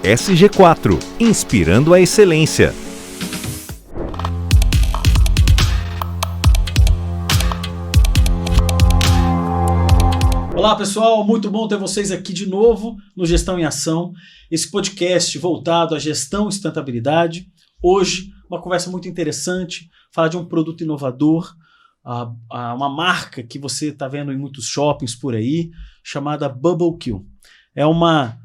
SG4, inspirando a excelência. Olá pessoal, muito bom ter vocês aqui de novo no Gestão em Ação, esse podcast voltado à gestão e sustentabilidade. Hoje, uma conversa muito interessante, falar de um produto inovador, uma marca que você está vendo em muitos shoppings por aí, chamada Bubble Kill. É uma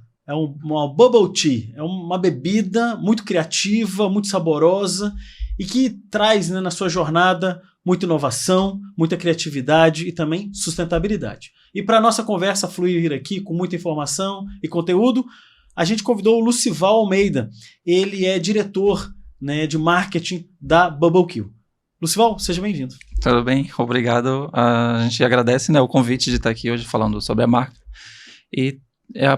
bubble tea, é uma bebida muito criativa, muito saborosa e que traz, né, na sua jornada muita inovação, muita criatividade e também sustentabilidade. E para a nossa conversa fluir aqui com muita informação e conteúdo, a gente convidou o Lucival Almeida. Ele é diretor, né, de marketing da Bubble Kill. Lucival, seja bem-vindo. Tudo bem, obrigado. A gente agradece, né, o convite de estar aqui hoje falando sobre a marca. E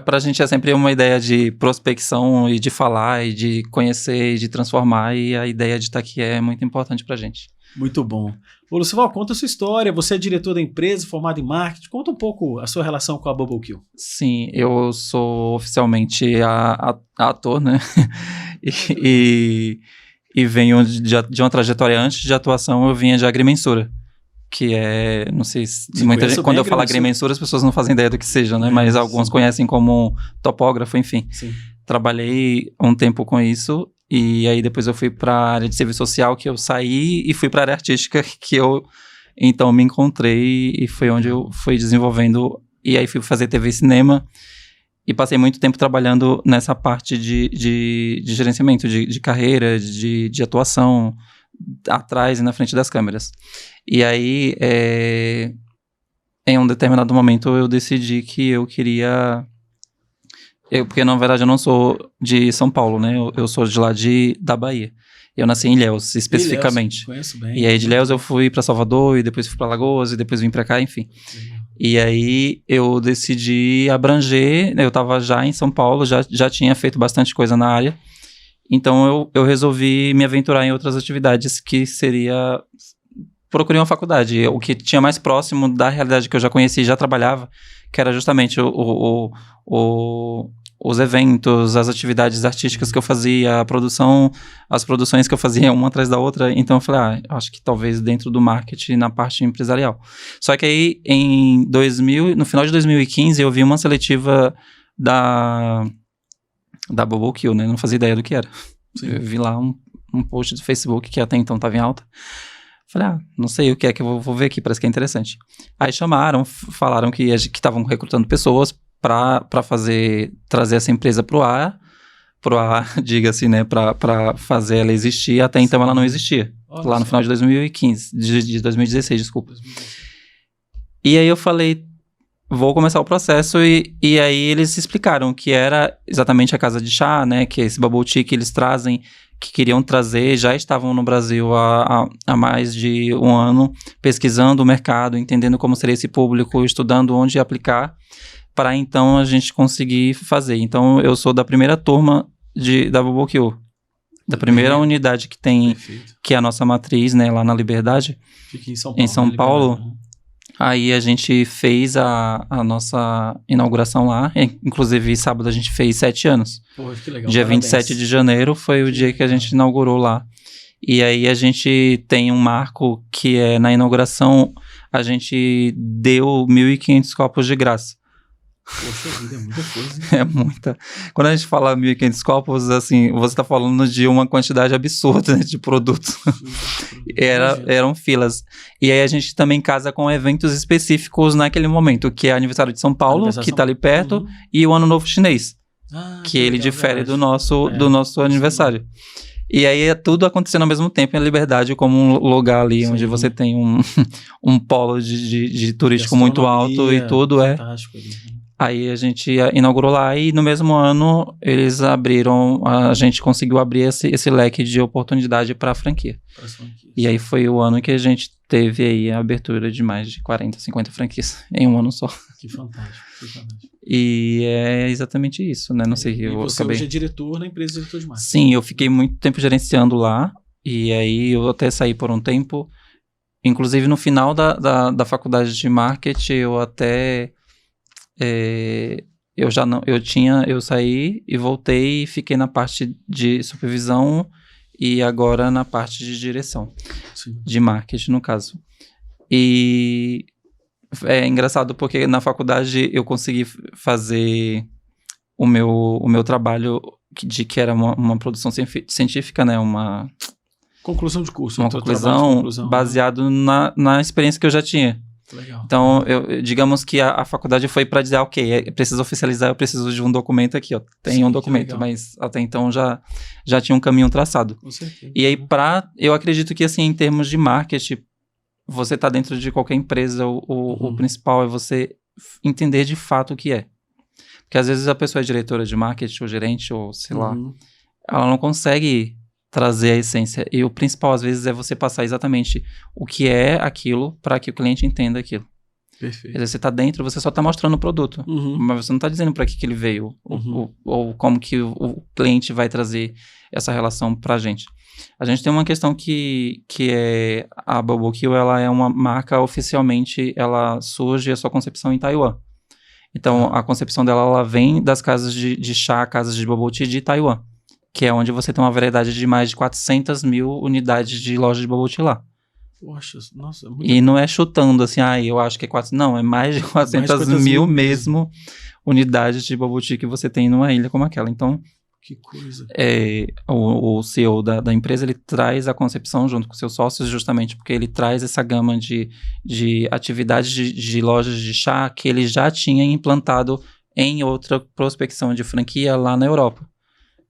para a gente é sempre uma ideia de prospecção e de falar e de conhecer e de transformar, e a ideia de estar aqui é muito importante para a gente. Muito bom. Ô, Lucival, conta a sua história. Você é diretor da empresa, formado em marketing. Conta um pouco a sua relação com a Bubble Kill. Sim, eu sou oficialmente ator, né? e venho de uma trajetória antes de atuação, eu vinha de agrimensura. Que é, não sei se muita gente, quando eu falo agrimensura, as pessoas não fazem ideia do que seja, né? Mas alguns conhecem como topógrafo, enfim. Sim. Trabalhei um tempo com isso. E aí depois eu fui para a área de serviço social, que eu saí, e fui para a área artística, que eu então me encontrei, e foi onde eu fui desenvolvendo. E aí fui fazer TV e cinema, e passei muito tempo trabalhando nessa parte de gerenciamento, de carreira, de atuação, atrás e na frente das câmeras. E aí, em um determinado momento, eu decidi que eu queria... porque, na verdade, eu não sou de São Paulo, né? Eu sou de lá da Bahia. Eu nasci em Ilhéus, especificamente. Ilhéus, conheço bem. E aí, de Ilhéus, eu fui para Salvador, e depois fui para Alagoas, e depois vim para cá, enfim. E aí, eu decidi abranger... Eu estava já em São Paulo, já tinha feito bastante coisa na área. Então, eu resolvi me aventurar em outras atividades, que seria... Procurei uma faculdade, o que tinha mais próximo da realidade que eu já conhecia e já trabalhava, que era justamente os eventos, as atividades artísticas que eu fazia, as produções que eu fazia uma atrás da outra. Então eu falei, acho que talvez dentro do marketing, na parte empresarial. Só que aí, no final de 2015, eu vi uma seletiva da Bubble Kill, né? Não fazia ideia do que era. Sim. Eu vi lá um post do Facebook que até então estava em alta. Falei, não sei o que é que eu vou ver aqui, parece que é interessante. Aí falaram que estavam recrutando pessoas para trazer essa empresa pro ar, diga-se, né, para fazer ela existir. Até então ela não existia. Olha lá no final de 2015, de 2016, desculpa. 2016. E aí eu falei, vou começar o processo, e aí eles explicaram que era exatamente a casa de chá, né, que é esse bubble tea que eles trazem, que queriam trazer, já estavam no Brasil há mais de um ano, pesquisando o mercado, entendendo como seria esse público, estudando onde aplicar, para então a gente conseguir fazer. Então eu sou da primeira turma da Bubble Kill, da primeira unidade que tem, que é a nossa matriz, né, lá na Liberdade. Fica em São Paulo. Aí a gente fez a nossa inauguração lá, inclusive sábado a gente fez 7 anos. Pô, que legal. Dia parabéns. 27 de janeiro foi o dia que a gente inaugurou lá. E aí a gente tem um marco que é, na inauguração, a gente deu 1.500 copos de graça. Poxa vida, é muita coisa. É muita. Quando a gente fala 1.500 copos, assim, você está falando de uma quantidade absurda, né, de produtos. Eram filas. E aí a gente também casa com eventos específicos naquele momento, que é aniversário de São Paulo, que está ali perto, e o Ano Novo Chinês, que ele difere do nosso aniversário. E aí é tudo acontecendo ao mesmo tempo em Liberdade, como um lugar ali, onde você tem um polo de turístico muito alto e tudo fantástico ali. Aí a gente inaugurou lá, e no mesmo ano eles a gente conseguiu abrir esse leque de oportunidade para a franquia. E aí foi o ano que a gente teve aí a abertura de mais de 40, 50 franquias em um ano só. Que fantástico, que fantástico. E é exatamente isso, né? Não sei, e você hoje é diretor na empresa, diretor de marketing. Sim, eu fiquei muito tempo gerenciando lá, e aí eu até saí por um tempo. Inclusive no final da faculdade de marketing, eu até eu saí e voltei e fiquei na parte de supervisão e agora na parte de direção, Sim. de marketing, no caso. E é engraçado porque na faculdade eu consegui fazer o meu trabalho que era uma produção científica, né? Uma Conclusão de curso. Uma conclusão baseado na experiência que eu já tinha. Legal. Então, digamos que a faculdade foi para dizer, ok, preciso oficializar, eu preciso de um documento aqui, ó. Tem um documento, mas até então já tinha um caminho traçado. Com certeza. E aí, eu acredito que, assim, em termos de marketing, você tá dentro de qualquer empresa, o principal é você entender de fato o que é. Porque às vezes a pessoa é diretora de marketing, ou gerente, ou sei lá, ela não consegue trazer a essência. E o principal, às vezes, é você passar exatamente o que é aquilo para que o cliente entenda aquilo. Perfeito. Quer dizer, você tá dentro, você só tá mostrando o produto. Mas você não tá dizendo para que ele veio. Ou como que o cliente vai trazer essa relação pra gente. A gente tem uma questão que é a Bubble Kill, ela é uma marca oficialmente, ela surge a sua concepção em Taiwan. Então, a concepção dela, ela vem das casas de chá, casas de bubble tea de Taiwan, que é onde você tem uma variedade de mais de 400 mil unidades de loja de bubble tea lá. Poxa, nossa. Muito E não é chutando assim, eu acho que é 400. Não, é mais de 400 mil mesmo unidades de bubble tea que você tem numa ilha como aquela. Então, que coisa. O CEO da empresa, ele traz a concepção junto com seus sócios justamente porque ele traz essa gama de atividades de lojas de chá que ele já tinha implantado em outra prospecção de franquia lá na Europa,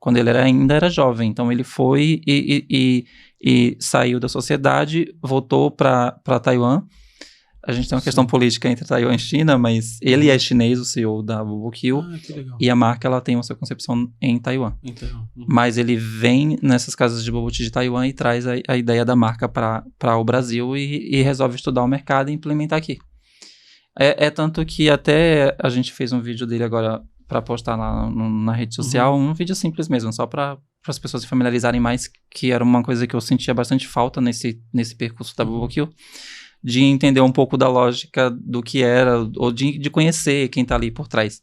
quando ele ainda era jovem. Então, ele foi e saiu da sociedade, voltou para Taiwan. A gente tem uma questão política entre Taiwan e China, mas ele é chinês, o CEO da Bubble Kill. Que legal. E a marca, ela tem uma sua concepção em Taiwan. Mas ele vem nessas casas de bubble tea de Taiwan e traz a ideia da marca para o Brasil e resolve estudar o mercado e implementar aqui. É tanto que até a gente fez um vídeo dele agora para postar lá na rede social, um vídeo simples mesmo, só para as pessoas se familiarizarem mais, que era uma coisa que eu sentia bastante falta nesse percurso da Bubble Kill, de entender um pouco da lógica do que era, ou de conhecer quem tá ali por trás.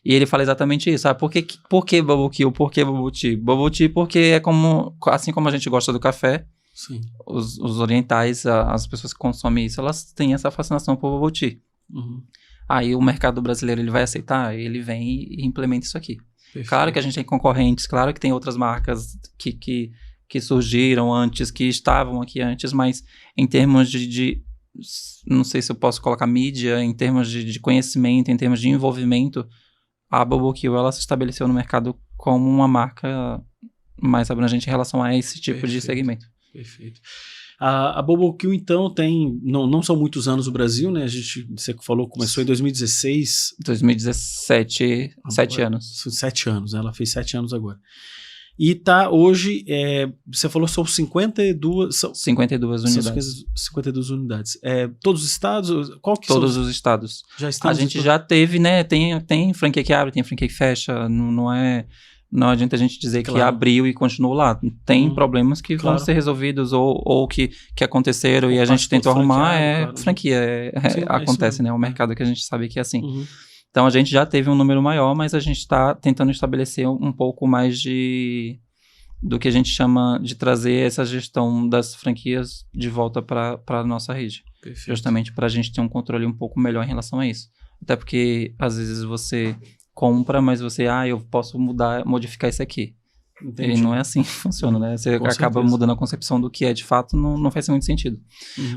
E ele fala exatamente isso, sabe? Por que Bubble Kill? Por que Bubble Tea? Bubble Tea porque é assim como a gente gosta do café, sim, os orientais, as pessoas que consomem isso, elas têm essa fascinação por Bubble Tea. Aí o mercado brasileiro, ele vai aceitar, ele vem e implementa isso aqui. Perfeito. Claro que a gente tem concorrentes, claro que tem outras marcas que surgiram antes, que estavam aqui antes, mas em termos de não sei se eu posso colocar mídia, em termos de conhecimento, em termos de envolvimento, a Bubble Kill, ela se estabeleceu no mercado como uma marca mais abrangente em relação a esse tipo de segmento. Perfeito. A Bubble Kill, então, tem... Não são muitos anos no Brasil, né? Você falou, começou em 2016. 2017, 7 anos. 7 anos, ela fez 7 anos agora. E tá hoje, você falou, são 52... 52 unidades. 52 unidades. Todos os estados? Qual que Todos são? os estados. Já estamos a gente já teve, né? Tem franquia que abre, tem franquia que fecha. Não adianta a gente dizer que abriu e continuou lá. Tem problemas que vão ser resolvidos ou que aconteceram e a gente tentou arrumar. Franquia. Acontece, né? É um mercado que a gente sabe que é assim. Então, a gente já teve um número maior, mas a gente está tentando estabelecer um pouco mais do que a gente chama de trazer essa gestão das franquias de volta para a nossa rede. Perfeito. Justamente para a gente ter um controle um pouco melhor em relação a isso. Até porque, às vezes, você compra, mas você, eu posso modificar isso aqui. Entendi. E não é assim que funciona, né? Você acaba mudando a concepção do que é de fato, não faz muito sentido.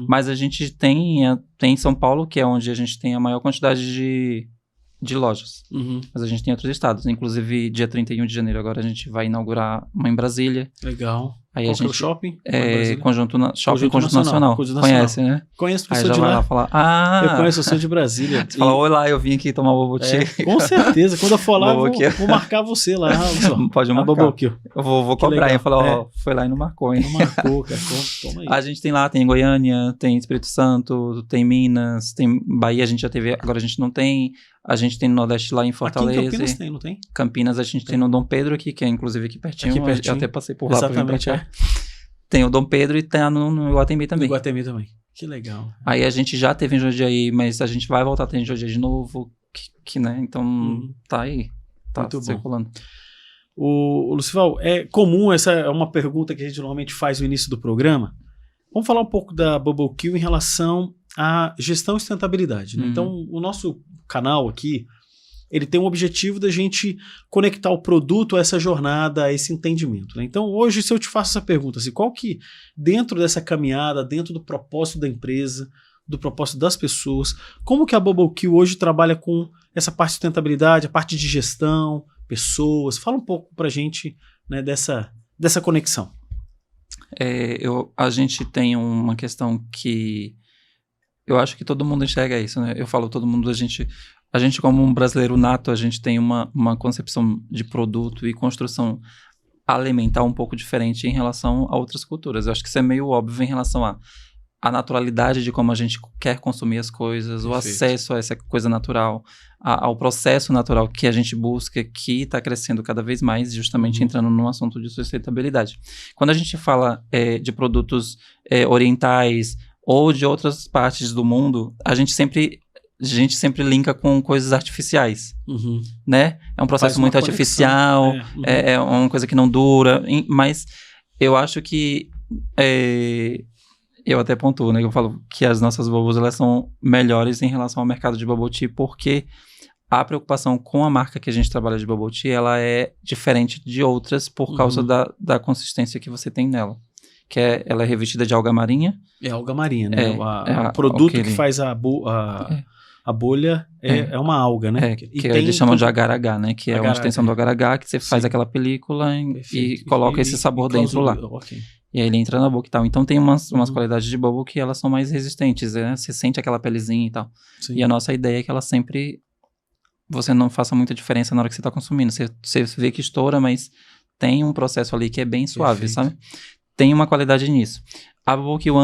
Mas a gente tem em São Paulo, que é onde a gente tem a maior quantidade de lojas. Mas a gente tem outros estados. Inclusive, dia 31 de janeiro agora a gente vai inaugurar uma em Brasília. Legal. Aí qual a gente, é o shopping? Conjunto Nacional. Conhece, né? Conheço pessoa de lá. Aí já vai lá falar, eu conheço você de Brasília. Você fala, oi lá, eu vim aqui tomar o Bubble Tea. Com certeza. Quando eu for lá, vou marcar você lá. Pode marcar. Eu vou cobrar. Eu falo, foi lá e não marcou, hein? Não marcou, cara. Toma aí. A gente tem lá, tem Goiânia, tem Espírito Santo, tem Minas, tem Bahia, a gente já teve, agora a gente não tem. A gente tem no Nordeste lá em Fortaleza. Aqui em Campinas tem, não tem? Campinas a gente tem no Dom Pedro aqui, que é inclusive aqui pertinho. Eu até passei por lá. Exatamente, Tem o Dom Pedro e tem no Iguatemi também. Iguatemi também. Que legal. Aí a gente já teve em Jundiaí, mas a gente vai voltar a ter em Jundiaí de novo. né? Então, tá aí. Tá Muito circulando. O Lucival, é comum, essa é uma pergunta que a gente normalmente faz no início do programa. Vamos falar um pouco da Bubble Kill em relação à gestão e sustentabilidade, né? Então, o nosso canal aqui, ele tem um objetivo da gente conectar o produto a essa jornada, a esse entendimento, né? Então, hoje, se eu te faço essa pergunta, assim, qual que, dentro dessa caminhada, dentro do propósito da empresa, do propósito das pessoas, como que a Bubble Kill hoje trabalha com essa parte de sustentabilidade, a parte de gestão, pessoas? Fala um pouco pra gente, né, dessa conexão. A gente tem uma questão que eu acho que todo mundo enxerga isso, né? Eu falo todo mundo, a gente como um brasileiro nato, a gente tem uma concepção de produto e construção alimentar um pouco diferente em relação a outras culturas. Eu acho que isso é meio óbvio em relação a naturalidade de como a gente quer consumir as coisas, o acesso a essa coisa natural, ao processo natural que a gente busca, que está crescendo cada vez mais, justamente entrando no assunto de sustentabilidade. Quando a gente fala de produtos orientais ou de outras partes do mundo, a gente sempre linka com coisas artificiais, né? É um processo muito artificial, é uma coisa que não dura, mas eu acho que... Eu até pontuo, né? Eu falo que as nossas bubbles, elas são melhores em relação ao mercado de bubble tea, porque a preocupação com a marca que a gente trabalha de bubble tea, ela é diferente de outras por causa da consistência que você tem nela. Ela é revestida de alga marinha. É alga marinha, né? O produto que faz a bolha é uma alga, né? Que eles chamam de agar-agar, né? Que é uma extensão do agar-agar, que você faz aquela película e coloca esse sabor dentro lá. E aí ele entra na boca e tal. Então tem umas qualidades de bubble que elas são mais resistentes, né? Você sente aquela pelezinha e tal. Sim. E a nossa ideia é que ela sempre... Você não faça muita diferença na hora que você tá consumindo. Você vê que estoura, mas tem um processo ali que é bem suave, sabe? Tem uma qualidade nisso. A Bubble Kill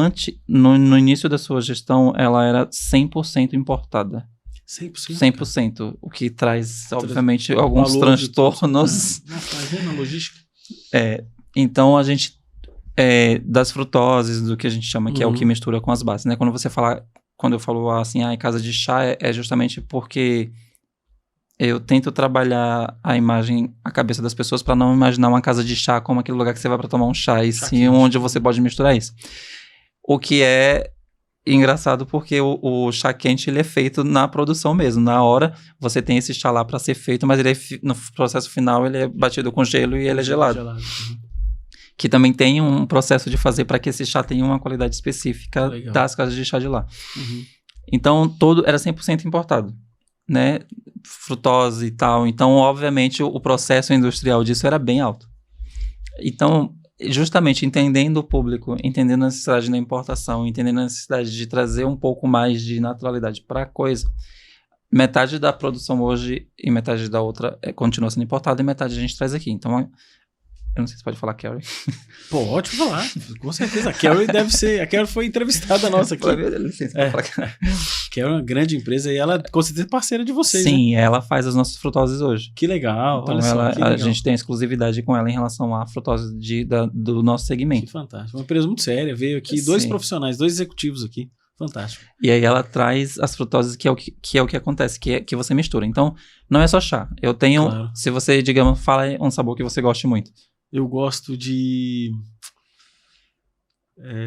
no início da sua gestão, ela era 100% importada. 100%. O que traz, obviamente, alguns transtornos. Na logística. Então, a gente... das frutoses, do que a gente chama, que é o que mistura com as bases, né? Quando eu falo assim, casa de chá, é justamente porque eu tento trabalhar a cabeça das pessoas para não imaginar uma casa de chá como aquele lugar que você vai para tomar um chá, e sim onde você pode misturar isso. O que é engraçado porque o chá quente, ele é feito na produção mesmo. Na hora, você tem esse chá lá para ser feito, mas ele no processo final, ele é batido com gelo e ele é gelado. Que também tem um processo de fazer para que esse chá tenha uma qualidade específica das casas de chá de lá. Então, era 100% importado, né? Frutose e tal. Então, obviamente, o processo industrial disso era bem alto. Então, justamente entendendo o público, entendendo a necessidade da importação, entendendo a necessidade de trazer um pouco mais de naturalidade para a coisa, metade da produção hoje e metade da outra continua sendo importada e metade a gente traz aqui. Então, eu não sei se pode falar Carrie. Pode falar, com certeza. A Carrie deve ser. A Carrie foi entrevistada nossa aqui. Licença, Carrie é uma grande empresa e ela com certeza é parceira de vocês. Sim, né? Ela faz as nossas frutoses hoje. Que legal. Então olha só, que legal. A gente tem exclusividade com ela em relação à frutose do nosso segmento. Que fantástico. Uma empresa muito séria. Veio aqui dois profissionais, 2 executivos aqui. Fantástico. E aí ela traz as frutoses que é o que acontece, que você mistura. Então, não é só chá. Eu tenho, se você, digamos, fala um sabor que você goste muito. Eu gosto de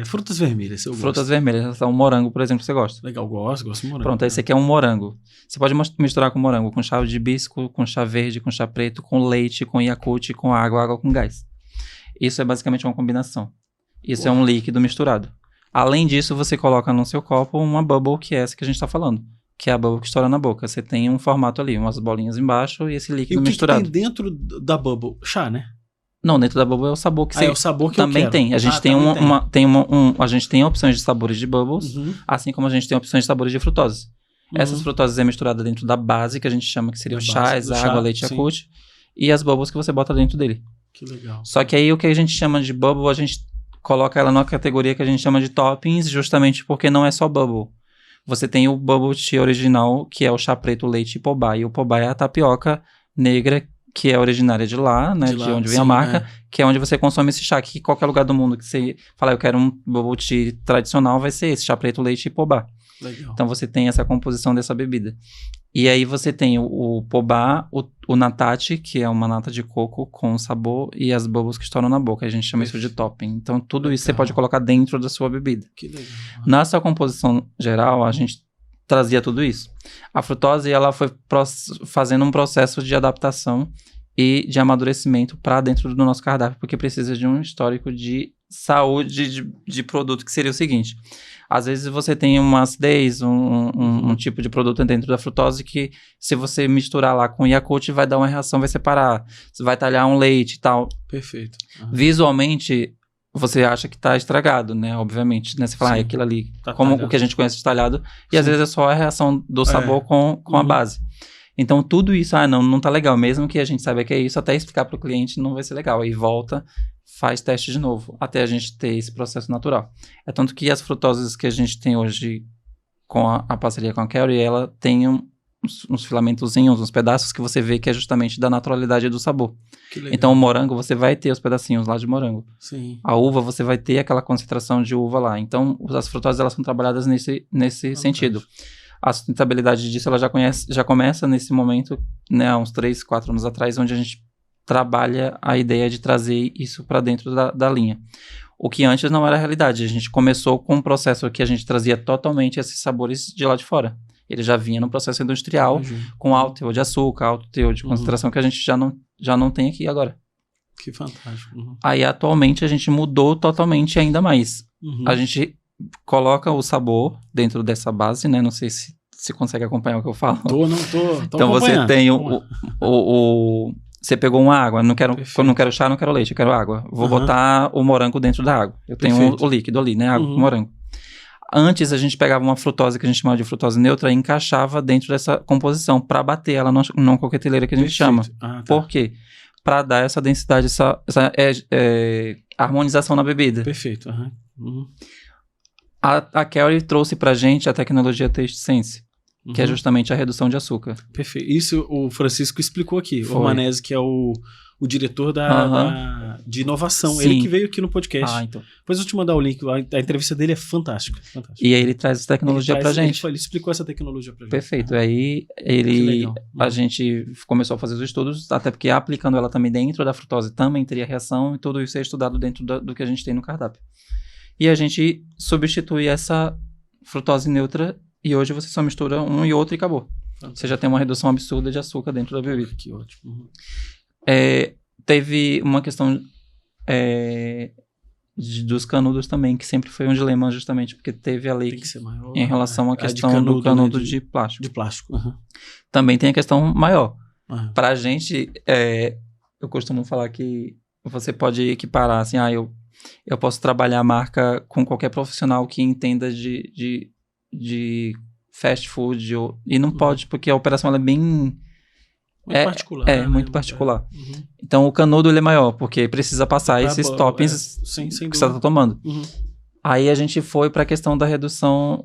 frutas vermelhas. Frutas vermelhas. Então, morango, por exemplo, você gosta? Legal, gosto de morango. Pronto, aí você quer um morango. Você pode misturar com morango, com chá de hibisco, com chá verde, com chá preto, com leite, com Yakult, com água com gás. Isso é basicamente uma combinação. Isso é um líquido misturado. Além disso, você coloca no seu copo uma bubble, que é essa que a gente está falando. Que é a bubble que estoura na boca. Você tem um formato ali, umas bolinhas embaixo e esse líquido misturado. E o que tem dentro da bubble? Chá, né? Não, dentro da bubble é o sabor que você... é o sabor que também eu quero. Tem. A gente a gente tem opções de sabores de bubbles, assim como a gente tem opções de sabores de frutose. Essas frutoses é misturada dentro da base, que a gente chama que seria o chás, água, leite, Yakult, e as bubbles que você bota dentro dele. Que legal. Só que aí o que a gente chama de bubble, a gente coloca ela numa categoria que a gente chama de toppings, justamente porque não é só bubble. Você tem o bubble tea original, que é o chá preto, leite e pobá. E o pobá é a tapioca negra, que é originária de lá, né? De onde vem a marca, que é onde você consome esse chá. Que qualquer lugar do mundo que você falar, eu quero um bubble tea tradicional, vai ser esse, chá preto, leite e pobá. Legal. Então você tem essa composição dessa bebida. E aí você tem o Pobá, o Natate, que é uma nata de coco com sabor, e as bubbles que estouram na boca. A gente chama isso de topping. Então, tudo isso você pode colocar dentro da sua bebida. Que legal. Na sua composição geral, a gente trazia tudo isso. A frutose, ela foi fazendo um processo de adaptação e de amadurecimento para dentro do nosso cardápio, porque precisa de um histórico de saúde de produto, que seria o seguinte: às vezes você tem uma acidez, um tipo de produto dentro da frutose que, se você misturar lá com Yakult, vai dar uma reação, vai separar. Você vai talhar um leite e tal. Perfeito. Visualmente, você acha que tá estragado, né? Obviamente, né? Você fala, aquilo ali, tá como talhado. O que a gente conhece de talhado, e às vezes é só a reação do sabor com a base. Então, tudo isso, não tá legal. Mesmo que a gente saiba que é isso, até explicar pro cliente não vai ser legal. Aí volta, faz teste de novo, até a gente ter esse processo natural. É tanto que as frutoses que a gente tem hoje com a parceria com a Kerry, ela tem uns filamentozinhos, uns pedaços que você vê que é justamente da naturalidade do sabor. Que legal. Então, o morango, você vai ter os pedacinhos lá de morango. Sim. A uva, você vai ter aquela concentração de uva lá. Então, as frutoses, elas são trabalhadas nesse sentido. A sustentabilidade disso, ela já começa nesse momento, né, há uns 3, 4 anos atrás, onde a gente trabalha a ideia de trazer isso para dentro da linha. O que antes não era a realidade. A gente começou com um processo que a gente trazia totalmente esses sabores de lá de fora. Ele já vinha no processo industrial, com alto teor de açúcar, alto teor de concentração, que a gente já não tem aqui agora. Que fantástico. Aí, atualmente, a gente mudou totalmente ainda mais. A gente coloca o sabor dentro dessa base, né? Não sei se consegue acompanhar o que eu falo. Tô então, você tem você pegou uma água, não quero chá, não quero leite, eu quero água. Vou botar o morango dentro da água. Eu tenho o líquido ali, né? Água com morango. Antes, a gente pegava uma frutose, que a gente chamava de frutose neutra, e encaixava dentro dessa composição, para bater ela numa coqueteleira, que a gente chama. Por quê? Para dar essa densidade, essa harmonização na bebida. Perfeito. A Kerry trouxe pra gente a tecnologia Taste Sense, que é justamente a redução de açúcar. Perfeito. Isso o Francisco explicou aqui. O Manese, que é o diretor de inovação. Sim. Ele que veio aqui no podcast. Então. Depois eu vou te mandar o link. A entrevista dele é fantástica. E aí ele traz essa tecnologia pra gente. Ele explicou essa tecnologia pra gente. Perfeito. Aí a gente começou a fazer os estudos, até porque aplicando ela também dentro da frutose também teria reação, e tudo isso é estudado dentro do que a gente tem no cardápio. E a gente substitui essa frutose neutra, e hoje você só mistura um e outro e acabou. Você já tem uma redução absurda de açúcar dentro da bebida. Que ótimo. Teve uma questão dos canudos também, que sempre foi um dilema, justamente porque teve a lei tem que ser maior, em relação à questão do canudo, né, de plástico. De plástico. Também tem a questão maior. Pra gente, eu costumo falar que você pode equiparar, assim, eu posso trabalhar a marca com qualquer profissional que entenda de fast food, e não pode, porque a operação ela é bem... Muito particular. Muito particular. Então, o canudo ele é maior, porque precisa passar esses toppings que você está tomando. Aí a gente foi para a questão da redução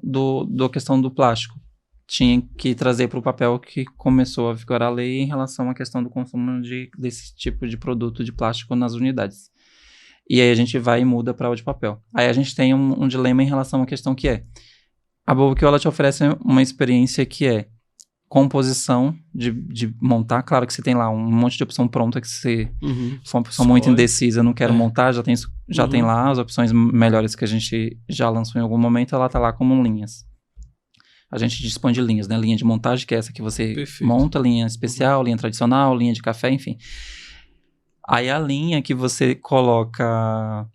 da questão do plástico. Tinha que trazer para o papel, que começou a vigorar a lei em relação à questão do consumo desse tipo de produto de plástico nas unidades. E aí a gente vai e muda para o de papel. Aí a gente tem um dilema em relação à questão que é: a Bubble ela te oferece uma experiência que é composição de montar. Claro que você tem lá um monte de opção pronta, que você for uma pessoa muito indecisa, não quero montar, já tem lá as opções melhores que a gente já lançou em algum momento, ela tá lá como linhas. A gente dispõe de linhas, né? Linha de montagem, que é essa que você monta, linha especial, linha tradicional, linha de café, enfim. Aí a linha que você coloca...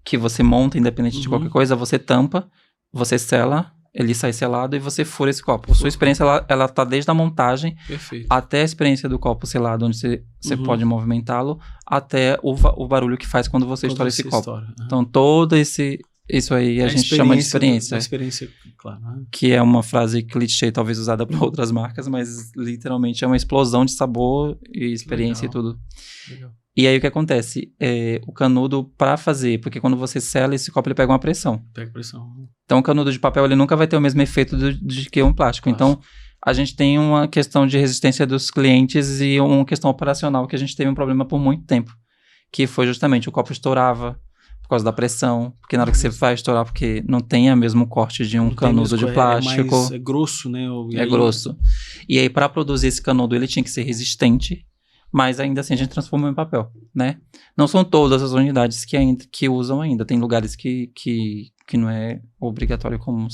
que você monta, independente de qualquer coisa, você tampa, você sela, ele sai selado e você fura esse copo. A sua experiência, ela tá desde a montagem até a experiência do copo selado, onde você pode movimentá-lo, até o barulho que faz quando você estoura esse copo. Então, todo isso aí a gente chama de experiência. A experiência, claro. Que é uma frase clichê, talvez usada por outras marcas, mas literalmente é uma explosão de sabor e experiência. Legal. E tudo. Legal. E aí o que acontece? O canudo, para fazer, porque quando você sela esse copo, ele pega uma pressão. Pega pressão. Então o canudo de papel, ele nunca vai ter o mesmo efeito de que um plástico. Então a gente tem uma questão de resistência dos clientes e uma questão operacional que a gente teve um problema por muito tempo. Que foi justamente o copo estourava, por causa da pressão, porque na hora que você vai estourar, porque não tem o mesmo corte de um canudo de plástico. É grosso, né? Grosso. E aí, para produzir esse canudo, ele tinha que ser resistente, mas ainda assim a gente transformou em papel, né? Não são todas as unidades que usam ainda. Tem lugares que não é obrigatório como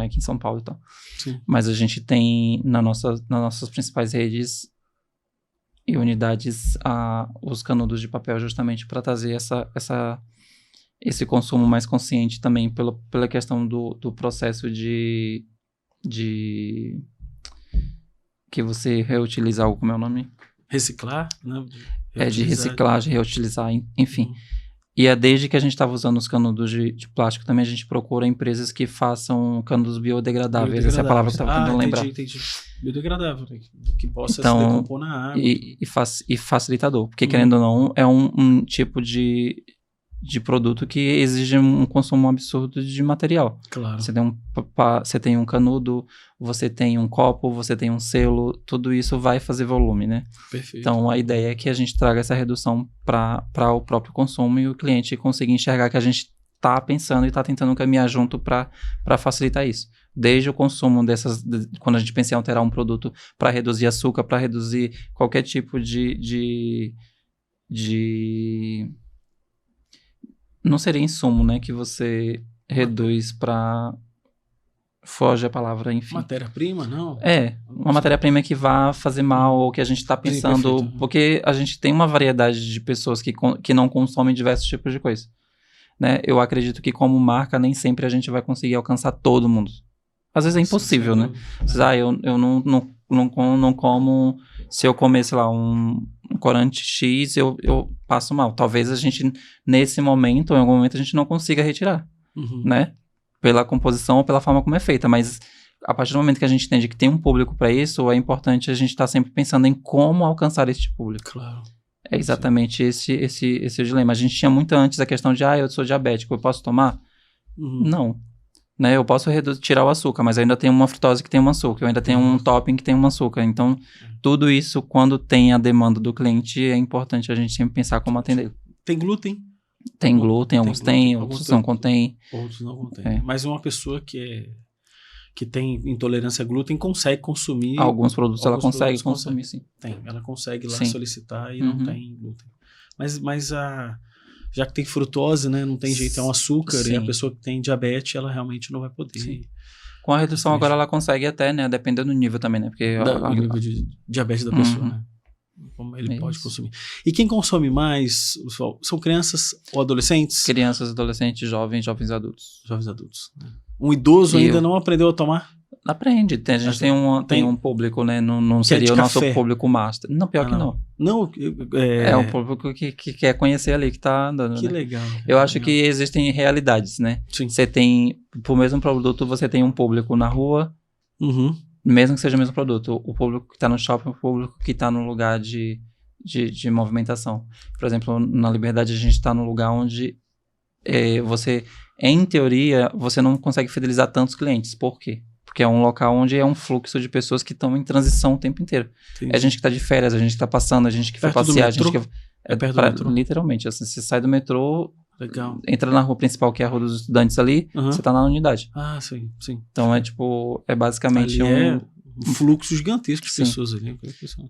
é aqui em São Paulo e tal. Sim. Mas a gente tem nas nossas principais redes e unidades os canudos de papel justamente para trazer esse consumo mais consciente também pela questão do processo de que você reutiliza algo, como é o nome? Reciclar, né? De reciclagem, reutilizar, enfim. E desde que a gente estava usando os canudos de plástico, também a gente procura empresas que façam canudos biodegradáveis. Essa é a palavra que eu estava tentando lembrar. Entendi. Biodegradável, né? Que possa se decompor na água. E facilitador, porque querendo ou não, é um tipo de produto que exige um consumo absurdo de material. Claro. Você tem um canudo, você tem um copo, você tem um selo, tudo isso vai fazer volume, né? Perfeito. Então, a ideia é que a gente traga essa redução para o próprio consumo e o cliente consiga enxergar que a gente está pensando e está tentando caminhar junto para facilitar isso. Desde o consumo quando a gente pensa em alterar um produto para reduzir açúcar, para reduzir qualquer tipo de não seria insumo, né? Que você reduz para... Foge a palavra, enfim. Matéria-prima, não? Uma matéria-prima que vá fazer mal ou que a gente está pensando... Sim, porque a gente tem uma variedade de pessoas que não consomem diversos tipos de coisa. Né? Eu acredito que como marca, nem sempre a gente vai conseguir alcançar todo mundo. Às vezes é impossível, né? Eu não como... Se eu comer, sei lá, um corante X, eu passo mal. Talvez a gente, nesse momento, em algum momento, a gente não consiga retirar, né? Pela composição ou pela forma como é feita. Mas, a partir do momento que a gente entende que tem um público para isso, é importante a gente estar sempre pensando em como alcançar esse público. Claro. É exatamente esse o dilema. A gente tinha muito antes a questão de, eu sou diabético, eu posso tomar? Não. Né, eu posso tirar o açúcar, mas eu ainda tenho uma frutose que tem um açúcar, eu ainda tenho um topping que tem um açúcar. Então, tudo isso, quando tem a demanda do cliente, é importante a gente sempre pensar como atender. Tem glúten? Tem glúten, alguns têm, outros não contêm. Outros não contêm. Mas uma pessoa que tem intolerância a glúten consegue consumir... Alguns produtos ela consegue consumir, sim. Ela consegue lá solicitar e não tem glúten. Mas já que tem frutose, né, não tem jeito, é um açúcar, e a pessoa que tem diabetes, ela realmente não vai poder. Sim. Com a redução agora ela consegue até, né, dependendo do nível também, né, porque... O nível de diabetes da pessoa, né, como ele pode consumir. E quem consome mais, são crianças ou adolescentes? Crianças, adolescentes, jovens adultos. Jovens adultos. Né? Um idoso ainda não aprendeu a tomar? Aprende. A gente tem um público, né? Não seria o nosso público master. Não, pior que não. É um público que quer conhecer ali, que tá andando. Que né? legal. Eu acho que existem realidades, né? Sim. Você tem, pro mesmo produto, você tem um público na rua, mesmo que seja o mesmo produto. O público que tá no shopping, o público que tá no lugar de movimentação. Por exemplo, na Liberdade, a gente tá num lugar onde você, em teoria, você não consegue fidelizar tantos clientes. Por quê? Porque é um local onde é um fluxo de pessoas que estão em transição o tempo inteiro. Entendi. É a gente que está de férias, a gente que está passando, a gente que foi passear, a gente que... perto do metrô? Literalmente, assim, você sai do metrô, legal. Entra na rua principal, que é a Rua dos Estudantes ali, você está na unidade. Sim. Então é basicamente um fluxo gigantesco de pessoas ali.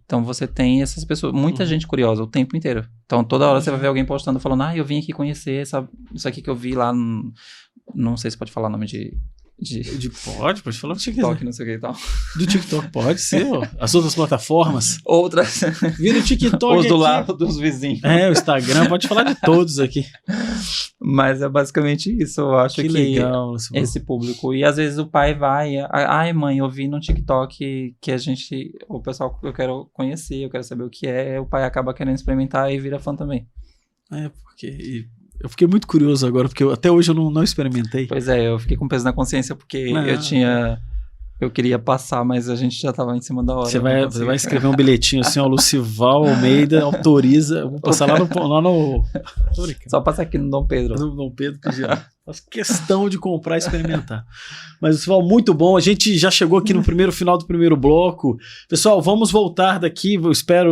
Então você tem essas pessoas, muita gente curiosa o tempo inteiro. Então toda hora você vai ver alguém postando, falando, eu vim aqui conhecer isso aqui que eu vi lá, não sei se pode falar o nome Pode falar o que você quiser. TikTok, não sei o que e tal. Do TikTok, pode ser, as outras plataformas. Outras. Vira o TikTok os do lado dos vizinhos. O Instagram, pode falar de todos aqui. Mas é basicamente isso, eu acho que legal, esse público. E às vezes o pai vai, mãe, eu vi no TikTok que o pessoal, eu quero conhecer, eu quero saber o que é, o pai acaba querendo experimentar e vira fã também. Porque... Eu fiquei muito curioso agora, porque até hoje eu não experimentei. Pois eu fiquei com peso na consciência, porque eu queria passar, mas a gente já estava em cima da hora. Você vai escrever um bilhetinho assim, Lucival Almeida autoriza, vou passar lá no... Só passar aqui no Dom Pedro. No Dom Pedro, que já faço questão de comprar e experimentar. Mas, Lucival, muito bom. A gente já chegou aqui no final do primeiro bloco. Pessoal, vamos voltar daqui, eu espere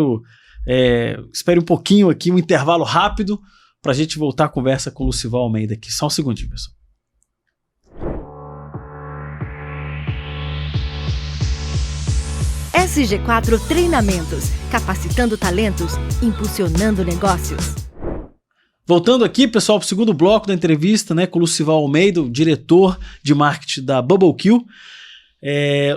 um pouquinho aqui, um intervalo rápido, para a gente voltar a conversa com o Lucival Almeida aqui. Só um segundinho, pessoal. SG4 Treinamentos, capacitando talentos, impulsionando negócios. Voltando aqui, pessoal, para o segundo bloco da entrevista, né, com o Lucival Almeida, o diretor de marketing da BubbleQ.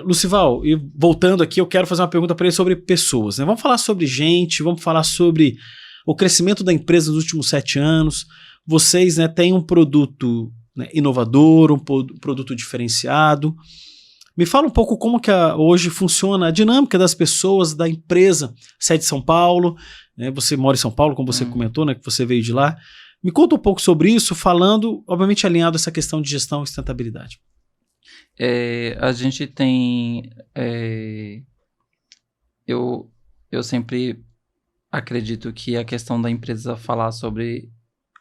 Lucival, e voltando aqui, eu quero fazer uma pergunta para ele sobre pessoas, né? Vamos falar sobre gente, vamos falar sobre o crescimento da empresa nos últimos 7 anos. Vocês, né, têm um produto, né, inovador, um produto diferenciado. Me fala um pouco como que hoje funciona a dinâmica das pessoas, da empresa, sede de São Paulo, né? Você mora em São Paulo, como você comentou, né, que você veio de lá. Me conta um pouco sobre isso, falando, obviamente, alinhado a essa questão de gestão e sustentabilidade. A gente tem... Eu sempre acredito que a questão da empresa falar sobre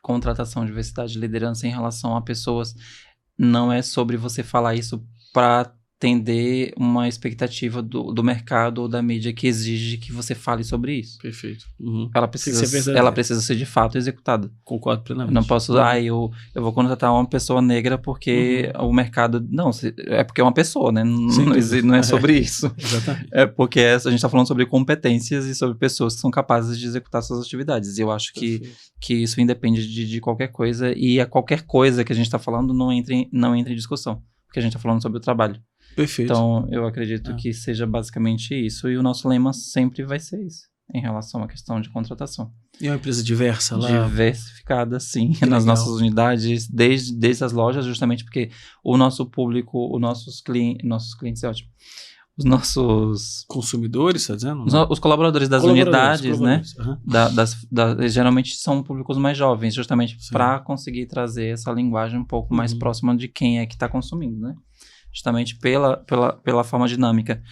contratação, diversidade e liderança em relação a pessoas não é sobre você falar isso para atender uma expectativa do mercado ou da mídia que exige que você fale sobre isso. Perfeito. Ela precisa ser de fato executada. Concordo plenamente. Eu não posso, eu vou contratar uma pessoa negra porque o mercado... Não, é porque é uma pessoa, né? Não é sobre isso. Exatamente. É porque a gente está falando sobre competências e sobre pessoas que são capazes de executar suas atividades. E eu acho que isso independe de qualquer coisa, e a qualquer coisa que a gente está falando não entra em discussão, porque a gente está falando sobre o trabalho. Perfeito. Então, eu acredito que seja basicamente isso, e o nosso lema sempre vai ser isso, em relação à questão de contratação. E é uma empresa diversa lá? Diversificada, sim, que nas legal. nossas unidades, desde as lojas, justamente porque o nosso público, nossos clientes é ótimo, os nossos... Consumidores, está dizendo? Os colaboradores das unidades, né? Uhum. Geralmente são públicos mais jovens, justamente para conseguir trazer essa linguagem um pouco mais próxima de quem é que está consumindo, né? Justamente pela forma dinâmica.